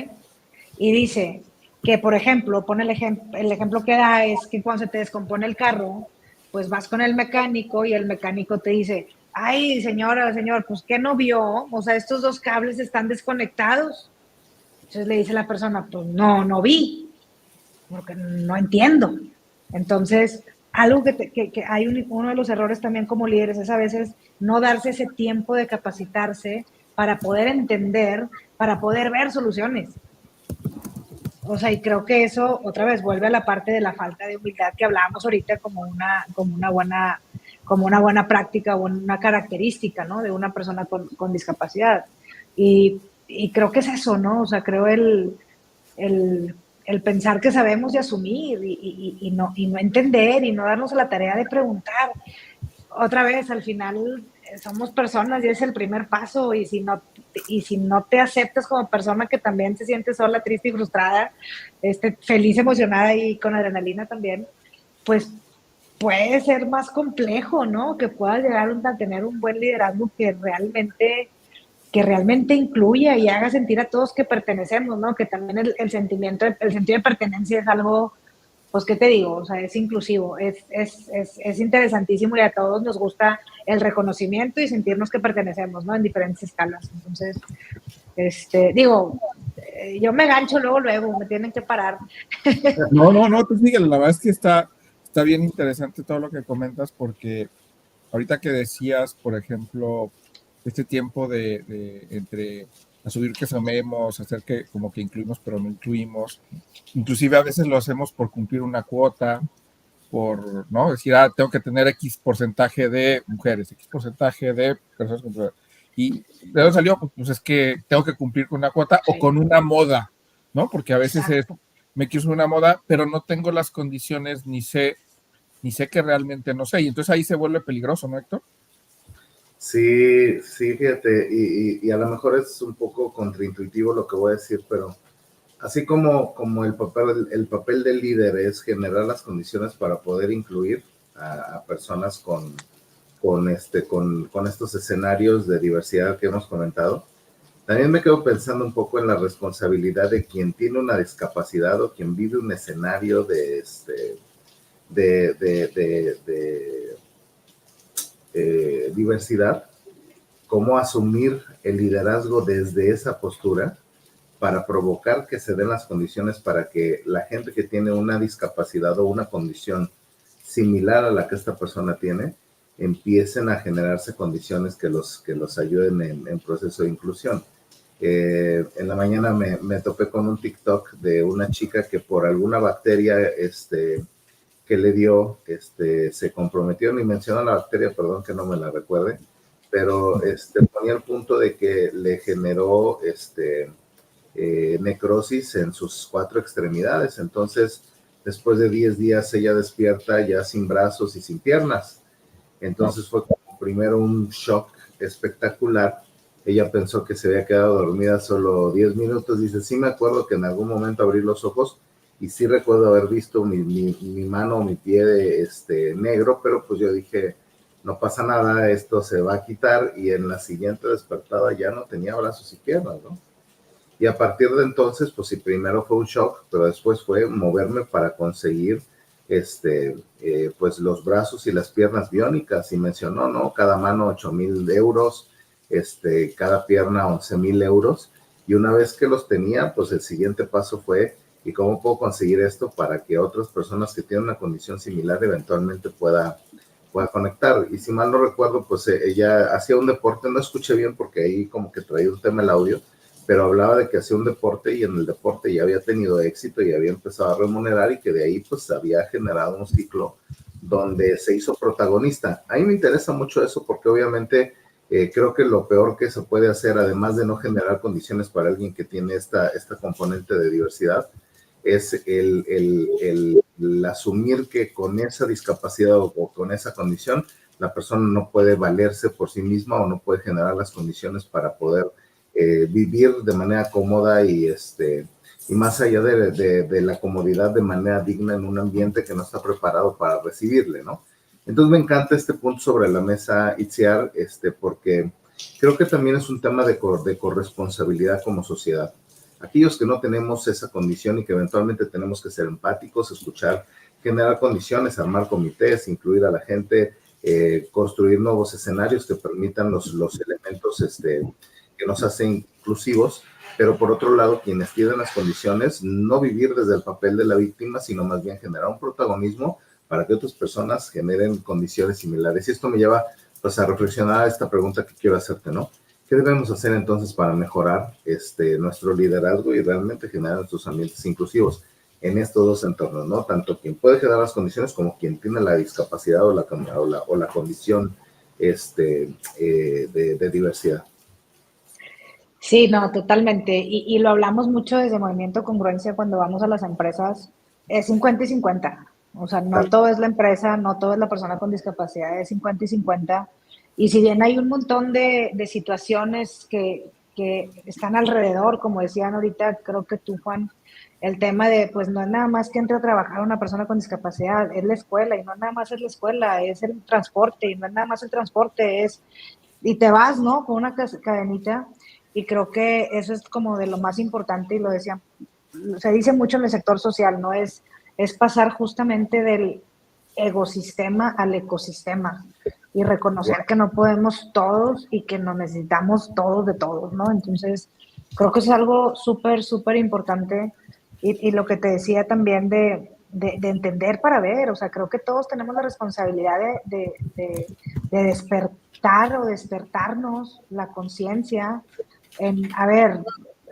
Y dice que, por ejemplo, pone el ejemplo que da es que cuando se te descompone el carro, pues vas con el mecánico y el mecánico te dice, ay, señor, pues ¿qué no vio? O sea, estos dos cables están desconectados. Entonces le dice la persona, pues no vi, porque no entiendo. Entonces, algo que hay uno de los errores también como líderes es a veces no darse ese tiempo de capacitarse para poder entender, para poder ver soluciones. O sea, y creo que eso otra vez vuelve a la parte de la falta de humildad que hablábamos ahorita como una buena práctica o una característica, ¿no? De una persona con discapacidad. Y creo que es eso, ¿no? O sea, creo el pensar que sabemos y asumir y no entender y no darnos a la tarea de preguntar. Otra vez, al final somos personas y es el primer paso, y si no te aceptas como persona que también se siente sola, triste y frustrada, feliz, emocionada y con adrenalina también, pues puede ser más complejo, ¿no? Que puedas llegar a tener un buen liderazgo que realmente incluya y haga sentir a todos que pertenecemos, ¿no? Que también el sentimiento, el sentido de pertenencia es algo, pues, ¿qué te digo? O sea, es inclusivo, es interesantísimo, y a todos nos gusta el reconocimiento y sentirnos que pertenecemos, ¿no? En diferentes escalas. Entonces, yo me gancho luego, me tienen que parar. No, tú síguele, la verdad es que está bien interesante todo lo que comentas, porque ahorita que decías, por ejemplo, este tiempo de entre asumir que sabemos, hacer que como que incluimos pero no incluimos, inclusive a veces lo hacemos por cumplir una cuota, por, ¿no? Decir, tengo que tener X porcentaje de mujeres, X porcentaje de personas con problemas. ¿Y de dónde salió? Pues es que tengo que cumplir con una cuota, sí, o con una moda, ¿no? Porque a veces me quiero una moda, pero no tengo las condiciones, ni sé que realmente no sé, y entonces ahí se vuelve peligroso, ¿no, Héctor? Sí, fíjate, y a lo mejor es un poco contraintuitivo lo que voy a decir, pero así como el papel del líder es generar las condiciones para poder incluir a personas con estos escenarios de diversidad que hemos comentado, también me quedo pensando un poco en la responsabilidad de quien tiene una discapacidad o quien vive un escenario de diversidad, cómo asumir el liderazgo desde esa postura para provocar que se den las condiciones para que la gente que tiene una discapacidad o una condición similar a la que esta persona tiene, empiecen a generarse condiciones que los ayuden en proceso de inclusión. En la mañana me topé con un TikTok de una chica que por alguna bacteria que le dio, se comprometió, ni menciona la bacteria, perdón que no me la recuerde, pero ponía el punto de que le generó necrosis en sus 4 extremidades. Entonces, después de 10 días, ella despierta ya sin brazos y sin piernas. Entonces fue como primero un shock espectacular. Ella pensó que se había quedado dormida solo 10 minutos. Dice, sí me acuerdo que en algún momento abrí los ojos y sí recuerdo haber visto mi mano o mi pie negro, pero pues yo dije, no pasa nada, esto se va a quitar, y en la siguiente despertada ya no tenía brazos y piernas, ¿no? Y a partir de entonces, pues sí, primero fue un shock, pero después fue moverme para conseguir pues los brazos y las piernas biónicas, y mencionó, ¿no? Cada mano 8,000 euros, cada pierna 11,000 euros, y una vez que los tenía, pues el siguiente paso fue, ¿y cómo puedo conseguir esto para que otras personas que tienen una condición similar eventualmente pueda conectar? Y si mal no recuerdo, pues ella hacía un deporte, no escuché bien porque ahí como que traía un tema el audio, pero hablaba de que hacía un deporte y en el deporte ya había tenido éxito y había empezado a remunerar, y que de ahí pues había generado un ciclo donde se hizo protagonista. A mí me interesa mucho eso porque obviamente creo que lo peor que se puede hacer, además de no generar condiciones para alguien que tiene esta componente de diversidad, es el asumir que con esa discapacidad o con esa condición la persona no puede valerse por sí misma o no puede generar las condiciones para poder vivir de manera cómoda y más allá de la comodidad, de manera digna en un ambiente que no está preparado para recibirle, ¿no? Entonces me encanta este punto sobre la mesa, Itziar, porque creo que también es un tema de corresponsabilidad como sociedad. Aquellos que no tenemos esa condición y que eventualmente tenemos que ser empáticos, escuchar, generar condiciones, armar comités, incluir a la gente, construir nuevos escenarios que permitan los elementos que nos hacen inclusivos, pero por otro lado, quienes tienen las condiciones, no vivir desde el papel de la víctima, sino más bien generar un protagonismo para que otras personas generen condiciones similares. Y esto me lleva pues a reflexionar a esta pregunta que quiero hacerte, ¿no? ¿Qué debemos hacer entonces para mejorar nuestro liderazgo y realmente generar nuestros ambientes inclusivos en estos dos entornos, ¿no? Tanto quien puede generar las condiciones como quien tiene la discapacidad o la condición de diversidad. Sí, no, totalmente. Y lo hablamos mucho desde Movimiento Congruencia cuando vamos a las empresas. Es 50 y 50. O sea, no todo es la empresa, no todo es la persona con discapacidad, es 50 y 50. Y si bien hay un montón de situaciones que están alrededor, como decían ahorita, creo que tú, Juan, el tema de, pues no es nada más que entre a trabajar una persona con discapacidad, es la escuela, y no nada más es la escuela, es el transporte, y no es nada más el transporte, y te vas, ¿no? Con una cadenita, y creo que eso es como de lo más importante, y lo decían, se dice mucho en el sector social, ¿no? Es pasar justamente del ecosistema al ecosistema y reconocer que no podemos todos y que nos necesitamos todos de todos, ¿no? Entonces, creo que eso es algo súper, súper importante y lo que te decía también de entender para ver, o sea, creo que todos tenemos la responsabilidad de despertar o despertarnos la conciencia a ver,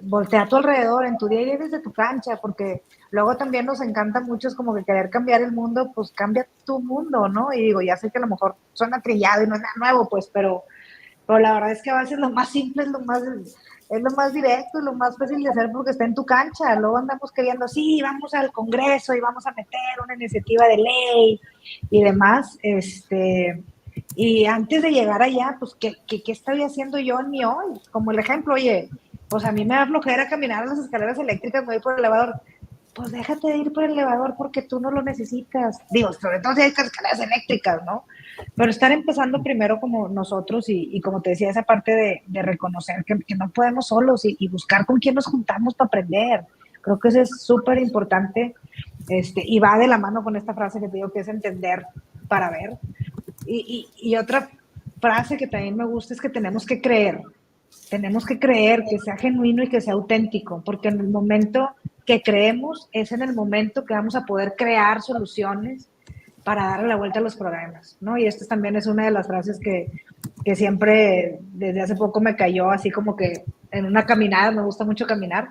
voltea a tu alrededor, en tu día a día desde tu cancha, porque luego también nos encanta mucho, es como que querer cambiar el mundo, pues cambia tu mundo, ¿no? Y digo, ya sé que a lo mejor suena trillado y no es nada nuevo, pues, pero la verdad es que a veces lo más simple es lo más directo, lo más fácil de hacer porque está en tu cancha. Luego andamos queriendo, sí, vamos al Congreso y vamos a meter una iniciativa de ley y demás, y antes de llegar allá, pues, ¿qué estoy haciendo yo en mi hoy? Como el ejemplo, oye, pues a mí me da flojera caminar a las escaleras eléctricas, me voy por el elevador. Pues déjate de ir por el elevador porque tú no lo necesitas. Digo, sobre todo si hay escaleras eléctricas, ¿no? Pero estar empezando primero como nosotros y como te decía, esa parte de reconocer que no podemos solos y buscar con quién nos juntamos para aprender. Creo que eso es súper importante y va de la mano con esta frase que te digo que es entender para ver. Y otra frase que también me gusta es que tenemos que creer que sea genuino y que sea auténtico, porque en el momento que creemos es en el momento que vamos a poder crear soluciones para darle la vuelta a los problemas, ¿no? Y esta también es una de las frases que siempre desde hace poco me cayó, así como que en una caminada, me gusta mucho caminar,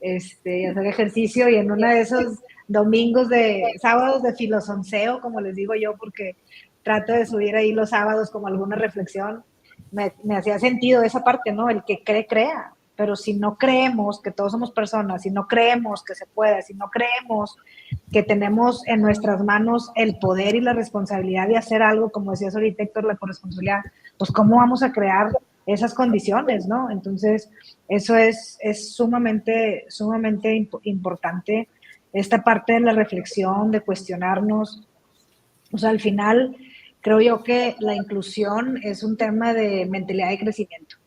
hacer ejercicio, y en uno de esos sábados de filosonceo, como les digo yo, porque trato de subir ahí los sábados como alguna reflexión, me hacía sentido esa parte, ¿no? El que cree, crea. Pero si no creemos que todos somos personas, si no creemos que se puede, si no creemos que tenemos en nuestras manos el poder y la responsabilidad de hacer algo, como decías ahorita, Héctor, la corresponsabilidad, pues ¿cómo vamos a crear esas condiciones, no? Entonces, eso es sumamente, sumamente importante, esta parte de la reflexión, de cuestionarnos. O sea, al final, creo yo que la inclusión es un tema de mentalidad de crecimiento.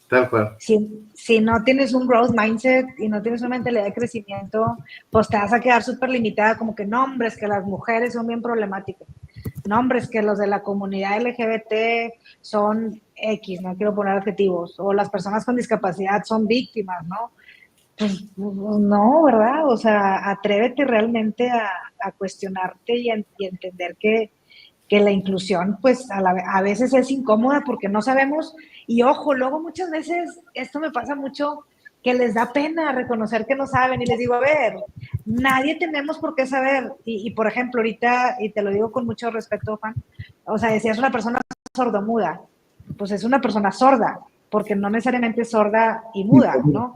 Tal cual. Si no tienes un growth mindset y no tienes una mentalidad de crecimiento, pues te vas a quedar súper limitada, como que no, hombre, es que las mujeres son bien problemáticas. No, hombre, es que los de la comunidad LGBT son X, no quiero poner adjetivos, o las personas con discapacidad son víctimas, ¿no? Pues no, ¿verdad? O sea, atrévete realmente a cuestionarte y entender que la inclusión, pues a veces es incómoda porque no sabemos, y ojo, luego muchas veces, esto me pasa mucho, que les da pena reconocer que no saben, y les digo, a ver, nadie tenemos por qué saber, y por ejemplo, ahorita, y te lo digo con mucho respeto, Juan, o sea, decías una persona sordomuda, pues es una persona sorda, porque no necesariamente es sorda y muda, ¿no?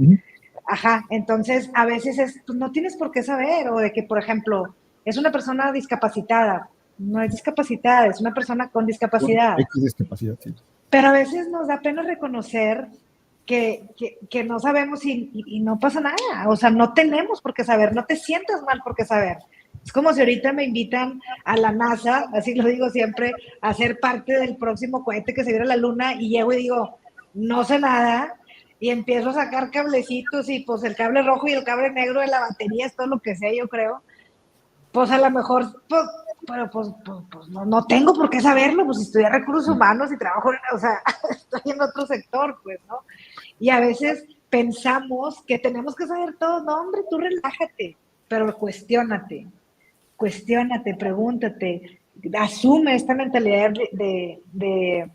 Ajá, entonces a veces pues no tienes por qué saber, o de que, por ejemplo, es una persona discapacitada, no es discapacitada, es una persona con discapacidad. Discapacidad, sí. Pero a veces nos da pena reconocer que no sabemos y no pasa nada. O sea, no tenemos por qué saber, no te sientas mal por qué saber. Es como si ahorita me invitan a la NASA, así lo digo siempre, a ser parte del próximo cohete que se viene a la Luna, y llego y digo, no sé nada, y empiezo a sacar cablecitos, y pues el cable rojo y el cable negro de la batería es todo lo que sé, yo creo. Pues a lo mejor, pero pues no tengo por qué saberlo, pues estudié recursos humanos y trabajo, o sea, estoy en otro sector, pues, ¿no? Y a veces pensamos que tenemos que saber todo. No, hombre, tú relájate, pero cuestiónate, pregúntate, asume esta mentalidad de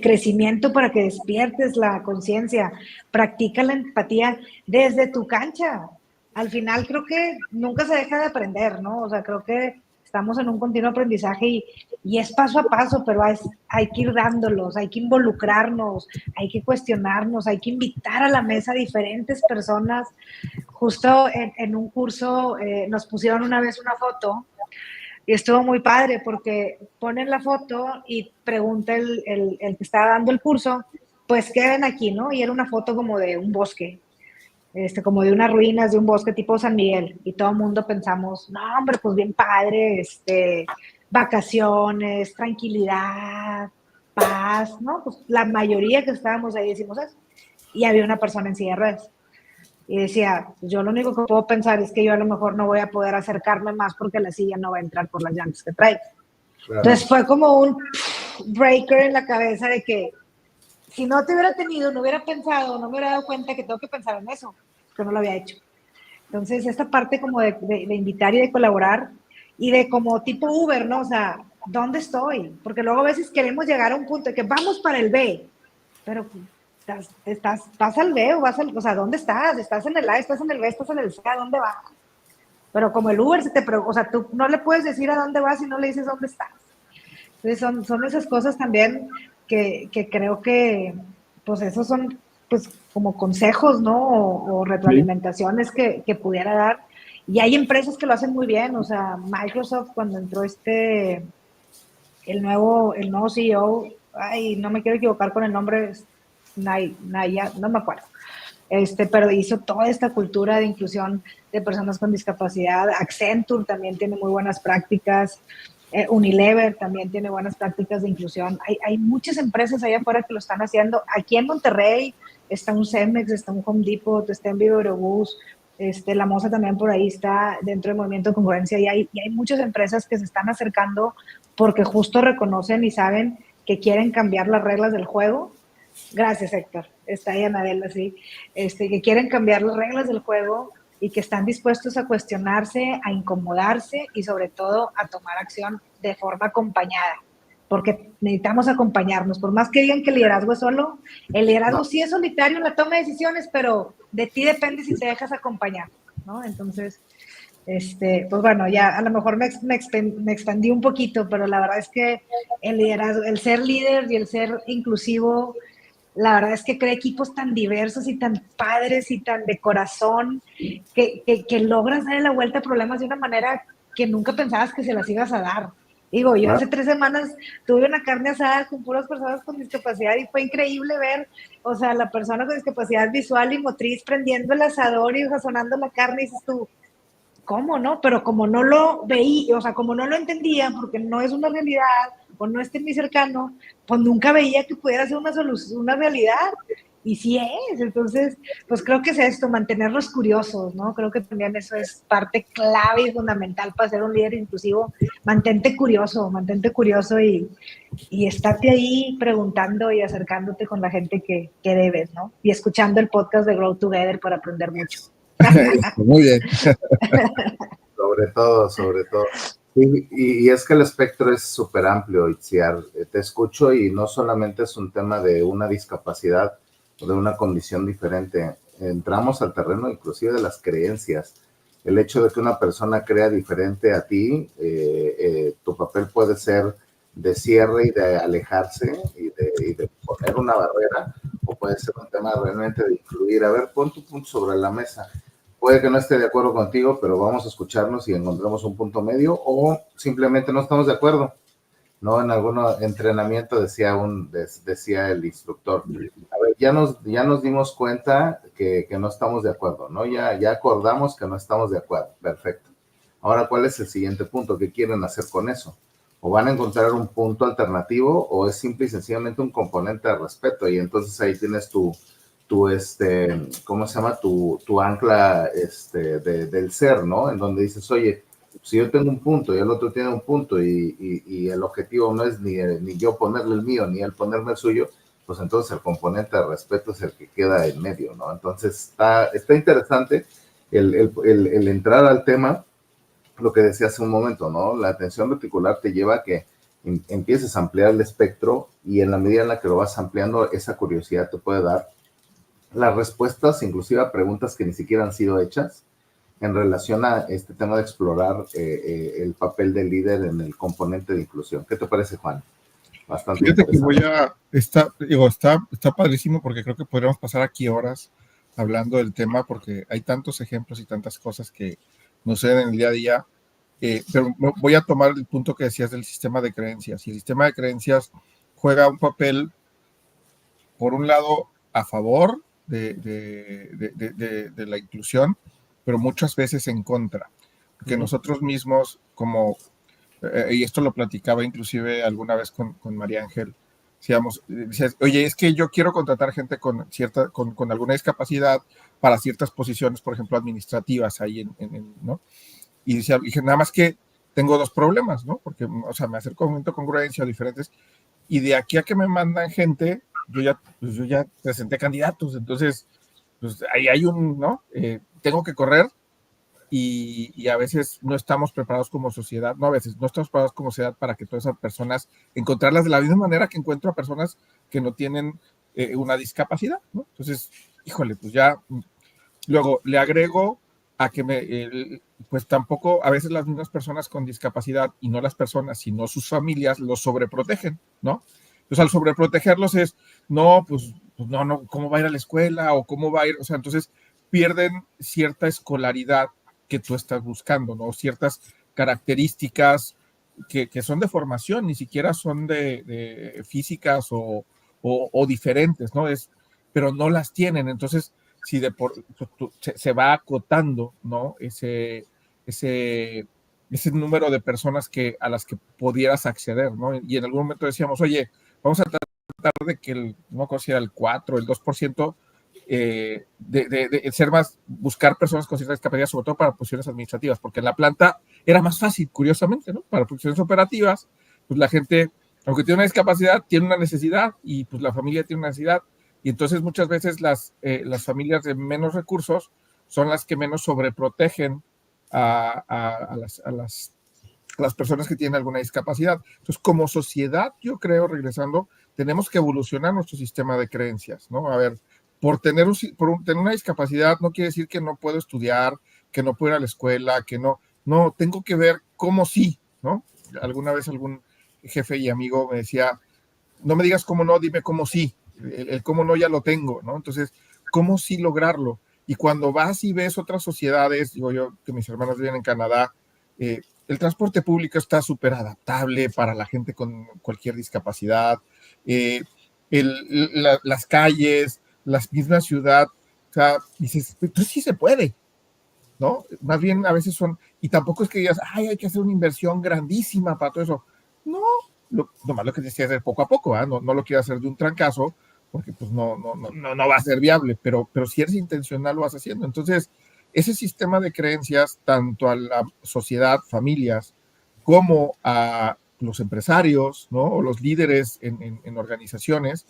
crecimiento para que despiertes la conciencia, practica la empatía desde tu cancha. Al final creo que nunca se deja de aprender, ¿no? O sea, creo que estamos en un continuo aprendizaje y es paso a paso, pero hay que ir dándolos, hay que involucrarnos, hay que cuestionarnos, hay que invitar a la mesa a diferentes personas. Justo en un curso nos pusieron una vez una foto y estuvo muy padre porque ponen la foto y pregunta el que estaba dando el curso, pues, ¿qué ven aquí, no? Y era una foto como de un bosque, como de unas ruinas de un bosque tipo San Miguel. Y todo el mundo pensamos, no, hombre, pues bien padre, vacaciones, tranquilidad, paz, ¿no? Pues la mayoría que estábamos ahí decimos eso. Y había una persona en silla de ruedas. Y decía, yo lo único que puedo pensar es que yo a lo mejor no voy a poder acercarme más porque la silla no va a entrar por las llantas que trae. Claro. Entonces fue como un breaker en la cabeza de que si no te hubiera tenido, no hubiera pensado, no me hubiera dado cuenta que tengo que pensar en eso, que no lo había hecho. Entonces esta parte como de invitar y de colaborar y de como tipo Uber, ¿no? O sea, ¿dónde estoy? Porque luego a veces queremos llegar a un punto de que vamos para el B, pero vas al B o o sea, ¿dónde estás? ¿Estás en el A, estás en el B, estás en el C? ¿A dónde vas? Pero como el Uber o sea, tú no le puedes decir a dónde vas si no le dices dónde estás. Entonces son esas cosas también que creo que, pues esos son, pues, como consejos, ¿no? O retroalimentaciones que pudiera dar. Y hay empresas que lo hacen muy bien, o sea, Microsoft cuando entró el nuevo CEO, ay, no me quiero equivocar con el nombre, Naya, no me acuerdo, pero hizo toda esta cultura de inclusión de personas con discapacidad. Accenture también tiene muy buenas prácticas, Unilever también tiene buenas prácticas de inclusión. Hay muchas empresas allá afuera que lo están haciendo. Aquí en Monterrey está un Cemex, está un Home Depot, está en Viva Aerobús, la Moza también por ahí está dentro del movimiento de congruencia y hay muchas empresas que se están acercando porque justo reconocen y saben que quieren cambiar las reglas del juego. Gracias, Héctor. Está ahí Anabela, sí. Que quieren cambiar las reglas del juego y que están dispuestos a cuestionarse, a incomodarse y sobre todo a tomar acción de forma acompañada, porque necesitamos acompañarnos. Por más que digan que el liderazgo es solo, el liderazgo sí es solitario en la toma de decisiones, pero de ti depende si te dejas acompañar, ¿no? Entonces, pues bueno, ya a lo mejor me expandí un poquito, pero la verdad es que el liderazgo, el ser líder y el ser inclusivo, la verdad es que crea equipos tan diversos y tan padres y tan de corazón que logras darle la vuelta a problemas de una manera que nunca pensabas que se las ibas a dar. Digo, yo hace 3 semanas tuve una carne asada con puras personas con discapacidad y fue increíble ver, o sea, la persona con discapacidad visual y motriz prendiendo el asador y sazonando la carne y dices tú, ¿cómo no? Pero como no lo veía, o sea, como no lo entendía, porque no es una realidad o no esté muy cercano, pues nunca veía que pudiera ser una solución, una realidad. Y sí es, entonces, pues creo que es esto, mantenerlos curiosos, ¿no? Creo que también eso es parte clave y fundamental para ser un líder inclusivo. Mantente curioso y estate ahí preguntando y acercándote con la gente que debes, ¿no? Y escuchando el podcast de Grow Together para aprender mucho. Muy bien. Sobre todo. Y es que el espectro es súper amplio, Itziar. Te escucho y no solamente es un tema de una discapacidad o de una condición diferente. Entramos al terreno inclusive de las creencias. El hecho de que una persona crea diferente a ti, tu papel puede ser de cierre y de alejarse y de poner una barrera, o puede ser un tema realmente de influir. A ver, pon tu punto sobre la mesa. Puede que no esté de acuerdo contigo, pero vamos a escucharnos y encontramos un punto medio, o simplemente no estamos de acuerdo. No, en algún entrenamiento decía el instructor, a ver, ya nos dimos cuenta que no estamos de acuerdo, ¿no? Ya acordamos que no estamos de acuerdo, perfecto. Ahora, ¿cuál es el siguiente punto? ¿Qué quieren hacer con eso? ¿O van a encontrar un punto alternativo o es simple y sencillamente un componente de respeto? Y entonces ahí tienes tu ¿cómo se llama? Tu ancla del ser, ¿no? En donde dices, oye, si yo tengo un punto y el otro tiene un punto y el objetivo no es ni yo ponerle el mío ni él ponerme el suyo, pues entonces el componente de respeto es el que queda en medio, ¿no? Entonces está interesante el entrar al tema, lo que decía hace un momento, ¿no? La atención reticular te lleva a que empieces a ampliar el espectro y en la medida en la que lo vas ampliando, esa curiosidad te puede dar las respuestas, inclusive a preguntas que ni siquiera han sido hechas en relación a este tema de explorar el papel del líder en el componente de inclusión. ¿Qué te parece, Juan? Bastante Fíjate interesante. que está padrísimo porque creo que podríamos pasar aquí horas hablando del tema porque hay tantos ejemplos y tantas cosas que nos suceden en el día a día. Pero voy a tomar el punto que decías del sistema de creencias. Y el sistema de creencias juega un papel, por un lado, a favor de la inclusión, pero muchas veces en contra. Porque nosotros mismos, y esto lo platicaba inclusive alguna vez con María Ángel, decías, oye, es que yo quiero contratar gente con alguna discapacidad para ciertas posiciones, por ejemplo, administrativas ahí ¿no? Y dije, nada más que tengo dos problemas, ¿no? Porque, o sea, me acerco a un momento de congruencia diferentes, y de aquí a que me mandan gente, yo ya presenté candidatos, entonces, pues ahí hay ¿no? Tengo que correr, y a veces no estamos preparados como sociedad, no a veces, no estamos preparados como sociedad para que todas esas personas, encontrarlas de la misma manera que encuentro a personas que no tienen una discapacidad, ¿no? Entonces, híjole, pues ya, luego le agrego a que pues tampoco a veces las mismas personas con discapacidad, y no las personas, sino sus familias, los sobreprotegen, ¿no? Entonces, al sobreprotegerlos no, pues no, ¿cómo va a ir a la escuela? O ¿cómo va a ir? O sea, entonces pierden cierta escolaridad que tú estás buscando, ¿no? Ciertas características que son de formación, ni siquiera son de físicas o diferentes, ¿no? Pero no las tienen, entonces si se va acotando, ¿no? Ese número de personas a las que pudieras acceder, ¿no? Y en algún momento decíamos, oye, vamos a tratar de que no considera el 4, el 2%, de ser más, buscar personas con cierta discapacidad, sobre todo para posiciones administrativas, porque en la planta era más fácil, curiosamente, ¿no? Para posiciones operativas, pues la gente, aunque tiene una discapacidad, tiene una necesidad, y pues la familia tiene una necesidad, y entonces muchas veces las familias de menos recursos son las que menos sobreprotegen a las personas que tienen alguna discapacidad. Entonces, como sociedad, yo creo, regresando, tenemos que evolucionar nuestro sistema de creencias, ¿no? A ver, por tener una discapacidad no quiere decir que no puedo estudiar, que no puedo ir a la escuela, que no, tengo que ver cómo sí, ¿no? Alguna vez algún jefe y amigo me decía, no me digas cómo no, dime cómo sí. El cómo no ya lo tengo, ¿no? Entonces, ¿cómo sí lograrlo? Y cuando vas y ves otras sociedades, digo yo que mis hermanos viven en Canadá, el transporte público está súper adaptable para la gente con cualquier discapacidad, las calles, la misma ciudad, o sea, dices, pues sí se puede, ¿no? Más bien a veces y tampoco es que digas, ay, hay que hacer una inversión grandísima para todo eso. No, nomás lo que tienes que hacer poco a poco, ¿eh? No lo quieras hacer de un trancazo, porque pues no va a ser viable, pero si eres intencional lo vas haciendo. Entonces, ese sistema de creencias, tanto a la sociedad, familias, como a los empresarios, ¿no? O los líderes en organizaciones,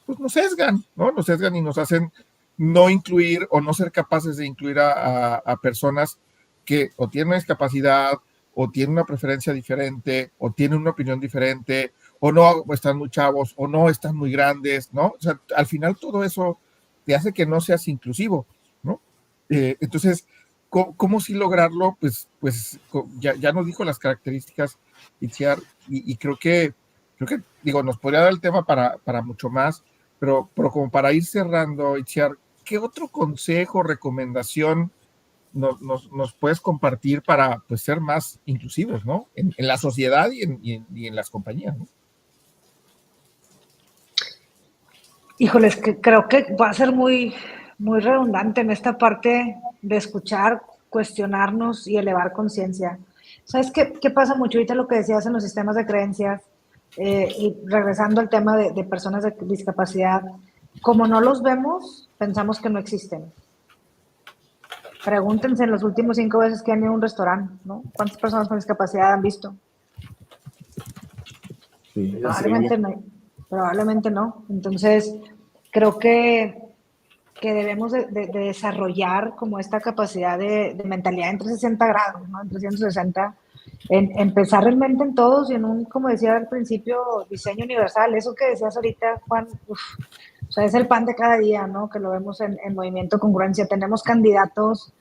pues nos sesgan, ¿no? Nos sesgan y nos hacen no incluir o no ser capaces de incluir a personas que o tienen una discapacidad, o tienen una preferencia diferente, o tienen una opinión diferente, o no están muy chavos, o no están muy grandes, ¿no? O sea, al final todo eso te hace que no seas inclusivo, ¿no? Entonces, ¿cómo sí lograrlo? Pues ya nos dijo las características, Itziar, y creo que, digo, nos podría dar el tema para mucho más, pero como para ir cerrando, Itziar, ¿qué otro consejo, recomendación nos puedes compartir para pues ser más inclusivos, ¿no? En la sociedad y en las compañías, ¿no? Híjoles, que creo que va a ser muy, muy redundante en esta parte de escuchar, cuestionarnos y elevar conciencia. ¿Sabes qué pasa mucho ahorita lo que decías en los sistemas de creencias? Y regresando al tema de personas de discapacidad, como no los vemos, pensamos que no existen. Pregúntense en los últimos 5 veces que han ido a un restaurante, ¿no? ¿Cuántas personas con discapacidad han visto? Sí, Probablemente no. probablemente no. Entonces, creo que debemos de desarrollar como esta capacidad de mentalidad en 360 grados, ¿no? En 360, en pensar realmente en todos y en un, como decía al principio, diseño universal. Eso que decías ahorita, Juan, uf, o sea, es el pan de cada día, ¿no? Que lo vemos en Movimiento Congruencia. Tenemos candidatos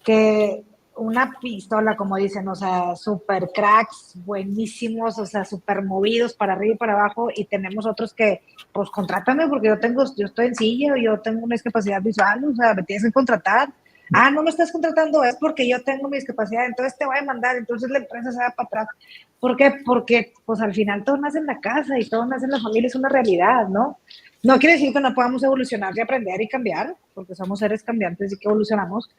que una pistola, como dicen, o sea, super cracks, buenísimos, o sea, super movidos para arriba y para abajo, y tenemos otros que, pues, contrátame porque yo estoy en silla, o yo tengo una discapacidad visual, o sea, me tienes que contratar. Ah, no me estás contratando, es porque yo tengo mi discapacidad, entonces te voy a mandar, entonces la empresa se va para atrás. ¿Por qué? Porque, pues, al final todo nace en la casa y todo nace en la familia, es una realidad, ¿no? No quiere decir que no podamos evolucionar y aprender y cambiar, porque somos seres cambiantes y que evolucionamos,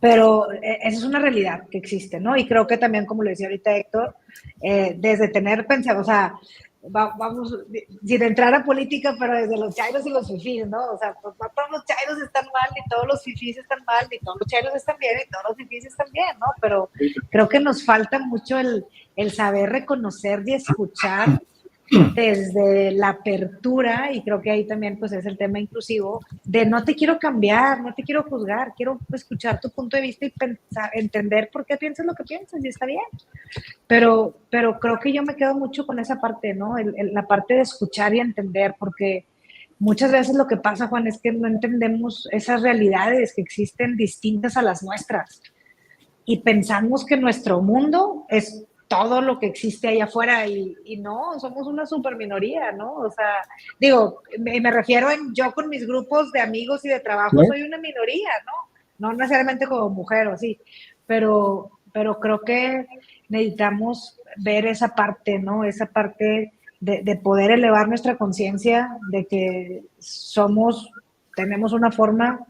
pero esa es una realidad que existe, ¿no? Y creo que también, como lo decía ahorita Héctor, desde tener pensado, o sea, vamos, sin entrar a política, pero desde los chairos y los fifís, ¿no? O sea, pues no todos los chairos están mal, ni todos los fifís están mal, ni todos los chairos están bien, ni todos los fifís están bien, ¿no? Pero creo que nos falta mucho el saber reconocer y escuchar desde la apertura, y creo que ahí también pues es el tema inclusivo, de no te quiero cambiar, no te quiero juzgar, quiero escuchar tu punto de vista y pensar, entender por qué piensas lo que piensas y está bien. Pero creo que yo me quedo mucho con esa parte, ¿no? La parte de escuchar y entender, porque muchas veces lo que pasa, Juan, es que no entendemos esas realidades que existen distintas a las nuestras y pensamos que nuestro mundo es todo lo que existe allá afuera y no, somos una super minoría, ¿no? O sea, digo, me refiero en yo con mis grupos de amigos y de trabajo, soy una minoría, ¿no? No necesariamente como mujer o así, pero creo que necesitamos ver esa parte, ¿no? Esa parte de poder elevar nuestra conciencia, de que tenemos una forma,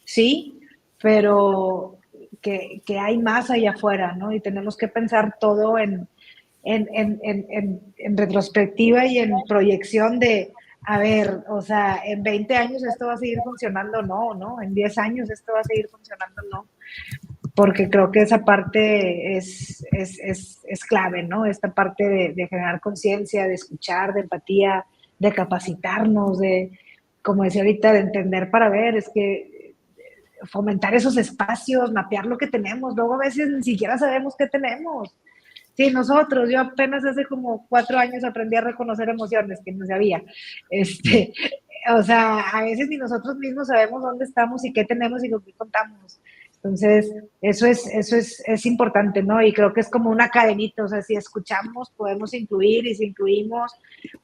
sí, pero que hay más allá afuera, ¿no? Y tenemos que pensar todo en retrospectiva y en proyección de, a ver, o sea, en 20 años esto va a seguir funcionando, no, en 10 años esto va a seguir funcionando, no, porque creo que esa parte es clave, ¿no? Esta parte de generar conciencia, de escuchar, de empatía, de capacitarnos, de, como decía ahorita, de entender para ver, es que fomentar esos espacios, mapear lo que tenemos. Luego a veces ni siquiera sabemos qué tenemos. Sí, yo apenas hace como 4 años aprendí a reconocer emociones que no sabía. O sea, a veces ni nosotros mismos sabemos dónde estamos y qué tenemos y con qué contamos. Entonces, eso es importante, ¿no? Y creo que es como una cadenita, o sea, si escuchamos, podemos incluir, y si incluimos,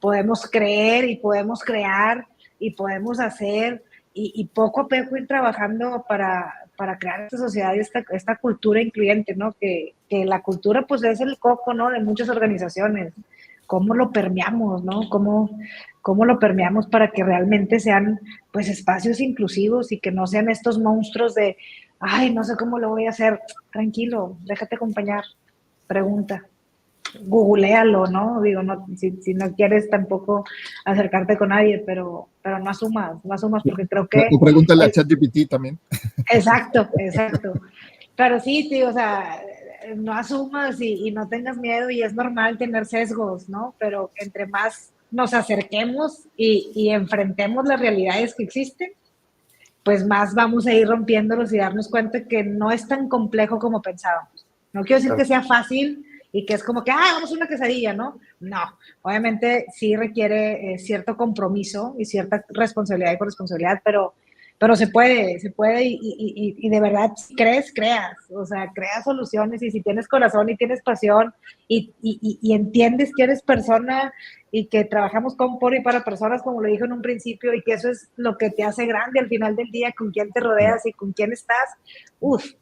podemos creer y podemos crear y podemos hacer, y poco a poco ir trabajando para crear esta sociedad y esta cultura incluyente, ¿no? Que la cultura pues es el coco, ¿no? De muchas organizaciones. ¿Cómo lo permeamos, ¿no? ¿Cómo lo permeamos para que realmente sean pues espacios inclusivos y que no sean estos monstruos de, ay, no sé cómo lo voy a hacer? Tranquilo, déjate acompañar, pregunta, googlealo, ¿no? Digo, no, si no quieres tampoco acercarte con nadie, pero no asumas porque creo que... O pregúntale a ChatGPT también. Exacto. Pero sí, tío, o sea, no asumas y no tengas miedo, y es normal tener sesgos, ¿no? Pero entre más nos acerquemos y enfrentemos las realidades que existen, pues más vamos a ir rompiéndolos y darnos cuenta que no es tan complejo como pensábamos. No quiero decir que sea fácil y que es como que, vamos a una quesadilla, ¿no? No, obviamente sí requiere cierto compromiso y cierta responsabilidad y corresponsabilidad, pero se puede y de verdad, si crees, creas, o sea, creas soluciones, y si tienes corazón y tienes pasión y entiendes que eres persona y que trabajamos con, por y para personas, como lo dijo en un principio, y que eso es lo que te hace grande al final del día, con quién te rodeas y con quién estás,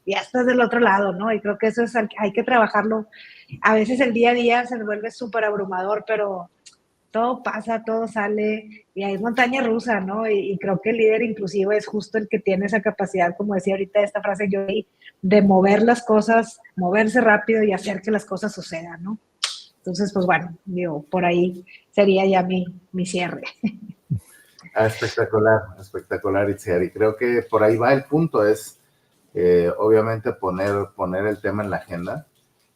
ya estás del otro lado, ¿no? Y creo que eso hay que trabajarlo. A veces el día a día se vuelve súper abrumador, pero todo pasa, todo sale, y hay montaña rusa, ¿no? Y creo que el líder inclusivo es justo el que tiene esa capacidad, como decía ahorita esta frase yo, de mover las cosas, moverse rápido y hacer que las cosas sucedan, ¿no? Entonces, pues bueno, digo, por ahí sería ya mi cierre. Espectacular, Itziar. Y creo que por ahí va el punto, es obviamente poner el tema en la agenda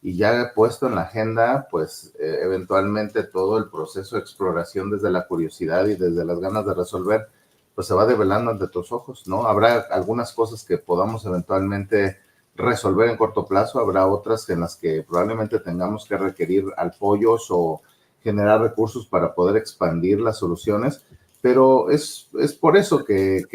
y ya he puesto en la agenda, pues eventualmente todo el proceso de exploración desde la curiosidad y desde las ganas de resolver, pues se va develando ante tus ojos, ¿no? Habrá algunas cosas que podamos eventualmente resolver en corto plazo, habrá otras en las que probablemente tengamos que requerir apoyos o generar recursos para poder expandir las soluciones, pero es por eso que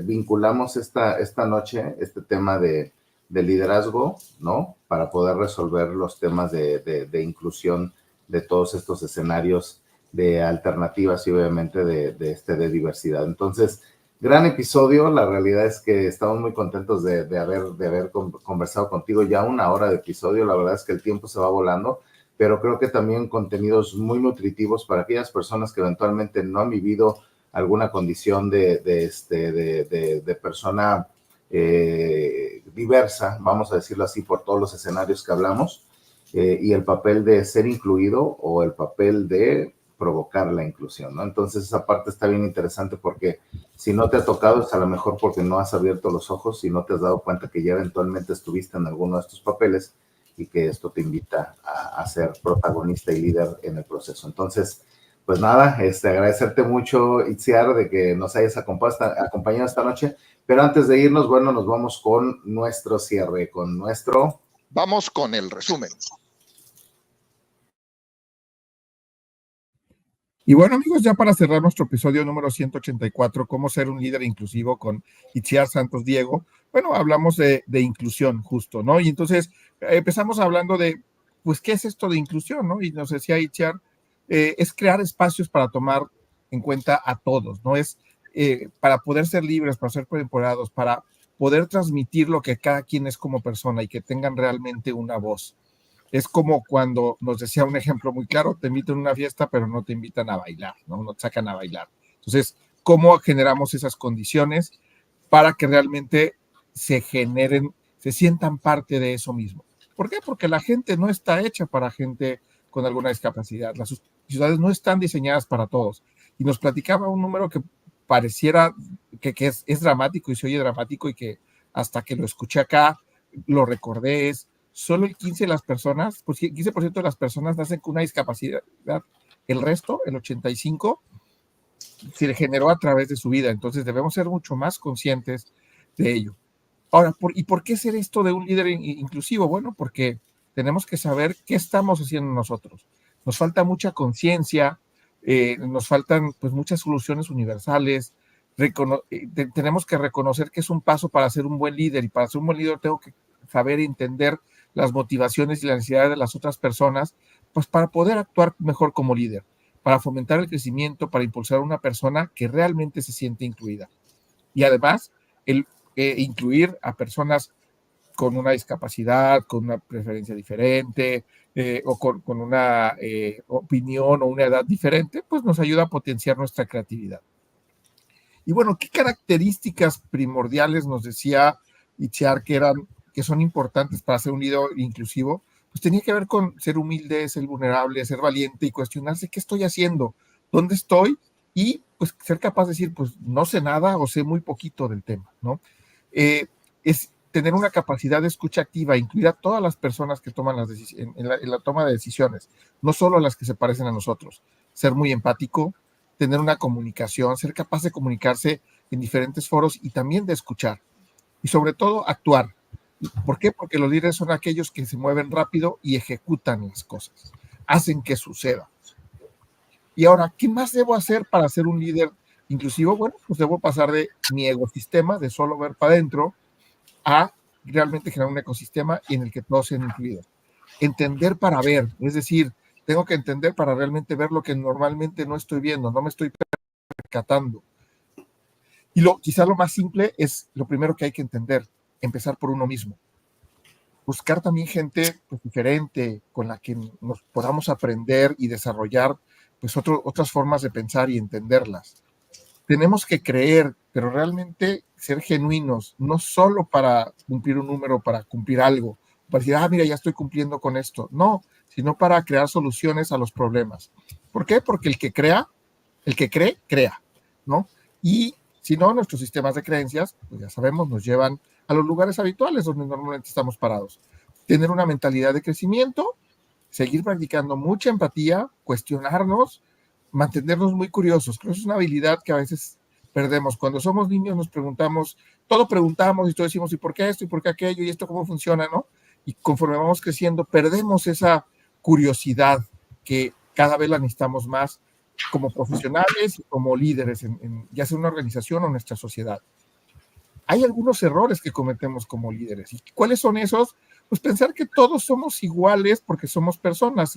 vinculamos esta noche este tema de liderazgo, ¿no? Para poder resolver los temas de inclusión de todos estos escenarios de alternativas y obviamente de diversidad. Entonces, gran episodio. La realidad es que estamos muy contentos de haber conversado contigo. Ya 1 hora de episodio. La verdad es que el tiempo se va volando, pero creo que también contenidos muy nutritivos para aquellas personas que eventualmente no han vivido alguna condición de persona diversa, vamos a decirlo así, por todos los escenarios que hablamos, y el papel de ser incluido o el papel de provocar la inclusión, ¿no? Entonces esa parte está bien interesante porque si no te ha tocado es a lo mejor porque no has abierto los ojos y no te has dado cuenta que ya eventualmente estuviste en alguno de estos papeles y que esto te invita a ser protagonista y líder en el proceso. Entonces, pues nada, agradecerte mucho, Itziar, de que nos hayas acompañado esta noche, pero antes de irnos, bueno, nos vamos con nuestro cierre, Vamos con el resumen. Y bueno, amigos, ya para cerrar nuestro episodio número 184, cómo ser un líder inclusivo con Itziar Santos Diego, bueno, hablamos de inclusión justo, ¿no? Y entonces empezamos hablando de, pues, ¿qué es esto de inclusión, no? Y nos decía Itziar, es crear espacios para tomar en cuenta a todos, ¿no? Es para poder ser libres, para ser empoderados, para poder transmitir lo que cada quien es como persona y que tengan realmente una voz. Es como cuando nos decía un ejemplo muy claro, te invitan a una fiesta, pero no te invitan a bailar, ¿no? No te sacan a bailar. Entonces, ¿cómo generamos esas condiciones para que realmente se generen, se sientan parte de eso mismo? ¿Por qué? Porque la gente no está hecha para gente con alguna discapacidad. Las ciudades no están diseñadas para todos. Y nos platicaba un número que pareciera que es dramático y se oye dramático y que hasta que lo escuché acá, lo recordé, es solo el 15% de las personas, pues 15% de las personas nacen con una discapacidad. El resto, el 85%, se generó a través de su vida. Entonces debemos ser mucho más conscientes de ello. Ahora, ¿y por qué ser esto de un líder inclusivo? Bueno, porque tenemos que saber qué estamos haciendo nosotros. Nos falta mucha conciencia, nos faltan pues muchas soluciones universales. Tenemos que reconocer que es un paso para ser un buen líder, y para ser un buen líder tengo que saber y entender las motivaciones y las necesidades de las otras personas, pues para poder actuar mejor como líder, para fomentar el crecimiento, para impulsar a una persona que realmente se siente incluida. Y además, incluir a personas con una discapacidad, con una preferencia diferente, o con una opinión o una edad diferente, pues nos ayuda a potenciar nuestra creatividad. Y bueno, ¿qué características primordiales nos decía Itziar que son importantes para ser un líder inclusivo? Pues tenía que ver con ser humilde, ser vulnerable, ser valiente y cuestionarse qué estoy haciendo, dónde estoy, y pues ser capaz de decir, pues no sé nada o sé muy poquito del tema, ¿no? Es tener una capacidad de escucha activa, incluir a todas las personas que toman en la toma de decisiones, no solo a las que se parecen a nosotros. Ser muy empático, tener una comunicación, ser capaz de comunicarse en diferentes foros y también de escuchar. Y sobre todo, actuar. ¿Por qué? Porque los líderes son aquellos que se mueven rápido y ejecutan las cosas, hacen que suceda. Y ahora, ¿qué más debo hacer para ser un líder inclusivo? Bueno, pues debo pasar de mi ecosistema, de solo ver para adentro, a realmente generar un ecosistema en el que todos sean incluidos. Entender para ver, es decir, tengo que entender para realmente ver lo que normalmente no estoy viendo, no me estoy percatando. Y quizá lo más simple es lo primero que hay que entender, empezar por uno mismo. Buscar también gente pues, diferente, con la que nos podamos aprender y desarrollar pues, otras formas de pensar y entenderlas. Tenemos que creer, pero realmente ser genuinos, no solo para cumplir un número, para cumplir algo, para decir, mira, ya estoy cumpliendo con esto. No, sino para crear soluciones a los problemas. ¿Por qué? Porque el que cree, crea, ¿no? Y si no, nuestros sistemas de creencias, pues ya sabemos, nos llevan a los lugares habituales donde normalmente estamos parados. tener una mentalidad de crecimiento, seguir practicando mucha empatía, cuestionarnos, mantenernos muy curiosos. Creo que es una habilidad que a veces perdemos. Cuando somos niños nos preguntamos, todo preguntamos y todo decimos, ¿y por qué esto? ¿Y por qué aquello? ¿Y esto cómo funciona? ¿No? Y conforme vamos creciendo, perdemos esa curiosidad que cada vez la necesitamos más como profesionales y como líderes, ya sea una organización o nuestra sociedad. Hay algunos errores que cometemos como líderes. ¿Y cuáles son esos? Pues pensar que todos somos iguales porque somos personas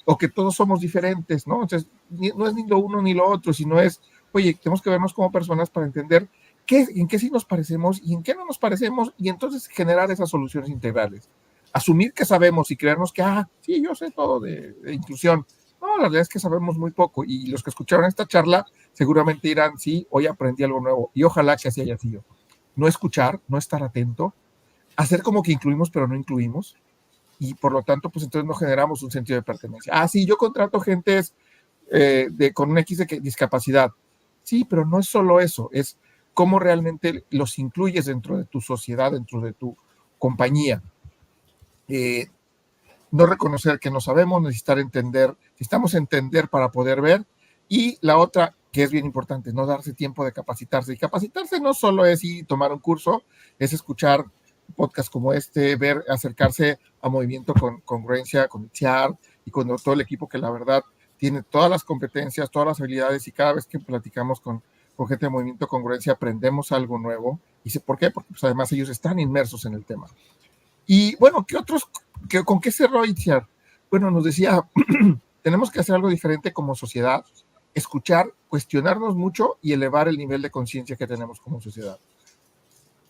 o que todos somos diferentes, ¿no? Entonces, no es ni lo uno ni lo otro, sino es, oye, tenemos que vernos como personas para entender en qué sí nos parecemos y en qué no nos parecemos, y entonces generar esas soluciones integrales. Asumir que sabemos y creernos que, sí, yo sé todo de inclusión. No, la realidad es que sabemos muy poco, y los que escucharon esta charla seguramente dirán, sí, hoy aprendí algo nuevo, y ojalá que así haya sido. No escuchar, no estar atento, hacer como que incluimos pero no incluimos, y por lo tanto, pues entonces no generamos un sentido de pertenencia. Sí, yo contrato gentes con un X de discapacidad. Sí, pero no es solo eso, es cómo realmente los incluyes dentro de tu sociedad, dentro de tu compañía. No reconocer que no sabemos, necesitamos entender para poder ver. Y la otra, que es bien importante, no darse tiempo de capacitarse. Y capacitarse no solo es ir tomar un curso, es escuchar podcasts como este, acercarse a Movimiento con Congruencia, con Itziar y con todo el equipo que la verdad tiene todas las competencias, todas las habilidades, y cada vez que platicamos con gente de Movimiento Congruencia aprendemos algo nuevo. ¿Y sé por qué? Porque pues, además ellos están inmersos en el tema. Y bueno, ¿con qué cerró Itziar? Bueno, nos decía, tenemos que hacer algo diferente como sociedad, escuchar, cuestionarnos mucho y elevar el nivel de conciencia que tenemos como sociedad.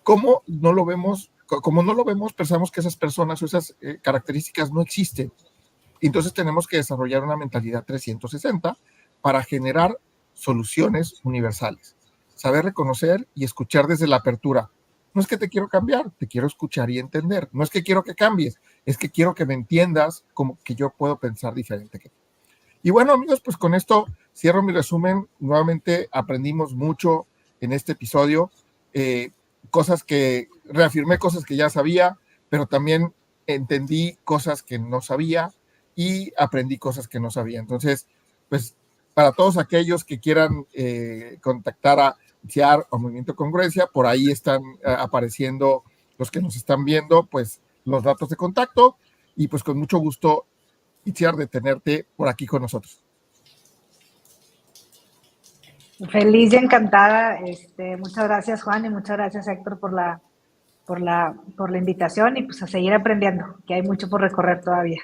Como no lo vemos, pensamos que esas personas o esas características no existen. Entonces tenemos que desarrollar una mentalidad 360 para generar soluciones universales. Saber reconocer y escuchar desde la apertura. No es que te quiero cambiar, te quiero escuchar y entender. No es que quiero que cambies, es que quiero que me entiendas como que yo puedo pensar diferente que tú. Y bueno, amigos, pues con esto cierro mi resumen. Nuevamente aprendimos mucho en este episodio. Reafirmé cosas que ya sabía, pero también entendí cosas que no sabía y aprendí cosas que no sabía. Entonces, pues para todos aquellos que quieran contactar a Itziar o Movimiento Congruencia, por ahí están apareciendo los que nos están viendo, pues los datos de contacto, y pues con mucho gusto, Itziar, de tenerte por aquí con nosotros. Feliz y encantada. Muchas gracias, Juan, y muchas gracias, Héctor, por la invitación, y pues a seguir aprendiendo, que hay mucho por recorrer todavía.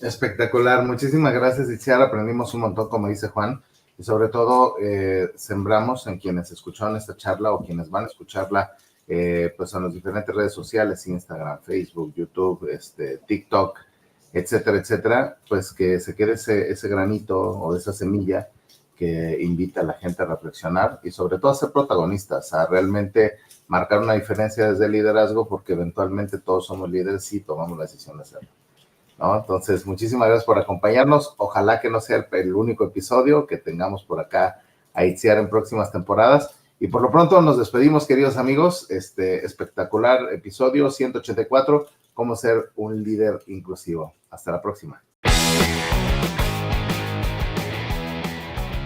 Espectacular, muchísimas gracias, Itziar. Aprendimos un montón, como dice Juan, y sobre todo sembramos en quienes escucharon esta charla o quienes van a escucharla, pues en las diferentes redes sociales, Instagram, Facebook, YouTube, TikTok, etcétera, etcétera, pues que se quede ese granito o esa semilla que invita a la gente a reflexionar y sobre todo a ser protagonistas, a realmente marcar una diferencia desde el liderazgo, porque eventualmente todos somos líderes si tomamos la decisión de hacerlo, ¿no? Entonces, muchísimas gracias por acompañarnos. Ojalá que no sea el único episodio, que tengamos por acá a Itziar en próximas temporadas. Y por lo pronto nos despedimos, queridos amigos. Espectacular episodio 184, cómo ser un líder inclusivo. Hasta la próxima.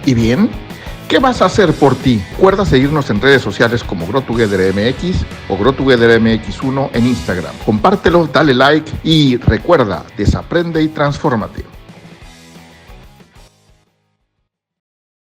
¿Y bien? ¿Qué vas a hacer por ti? Recuerda seguirnos en redes sociales como GrowTogetherMX o GrowTogetherMX1 en Instagram. Compártelo, dale like y recuerda, desaprende y transfórmate.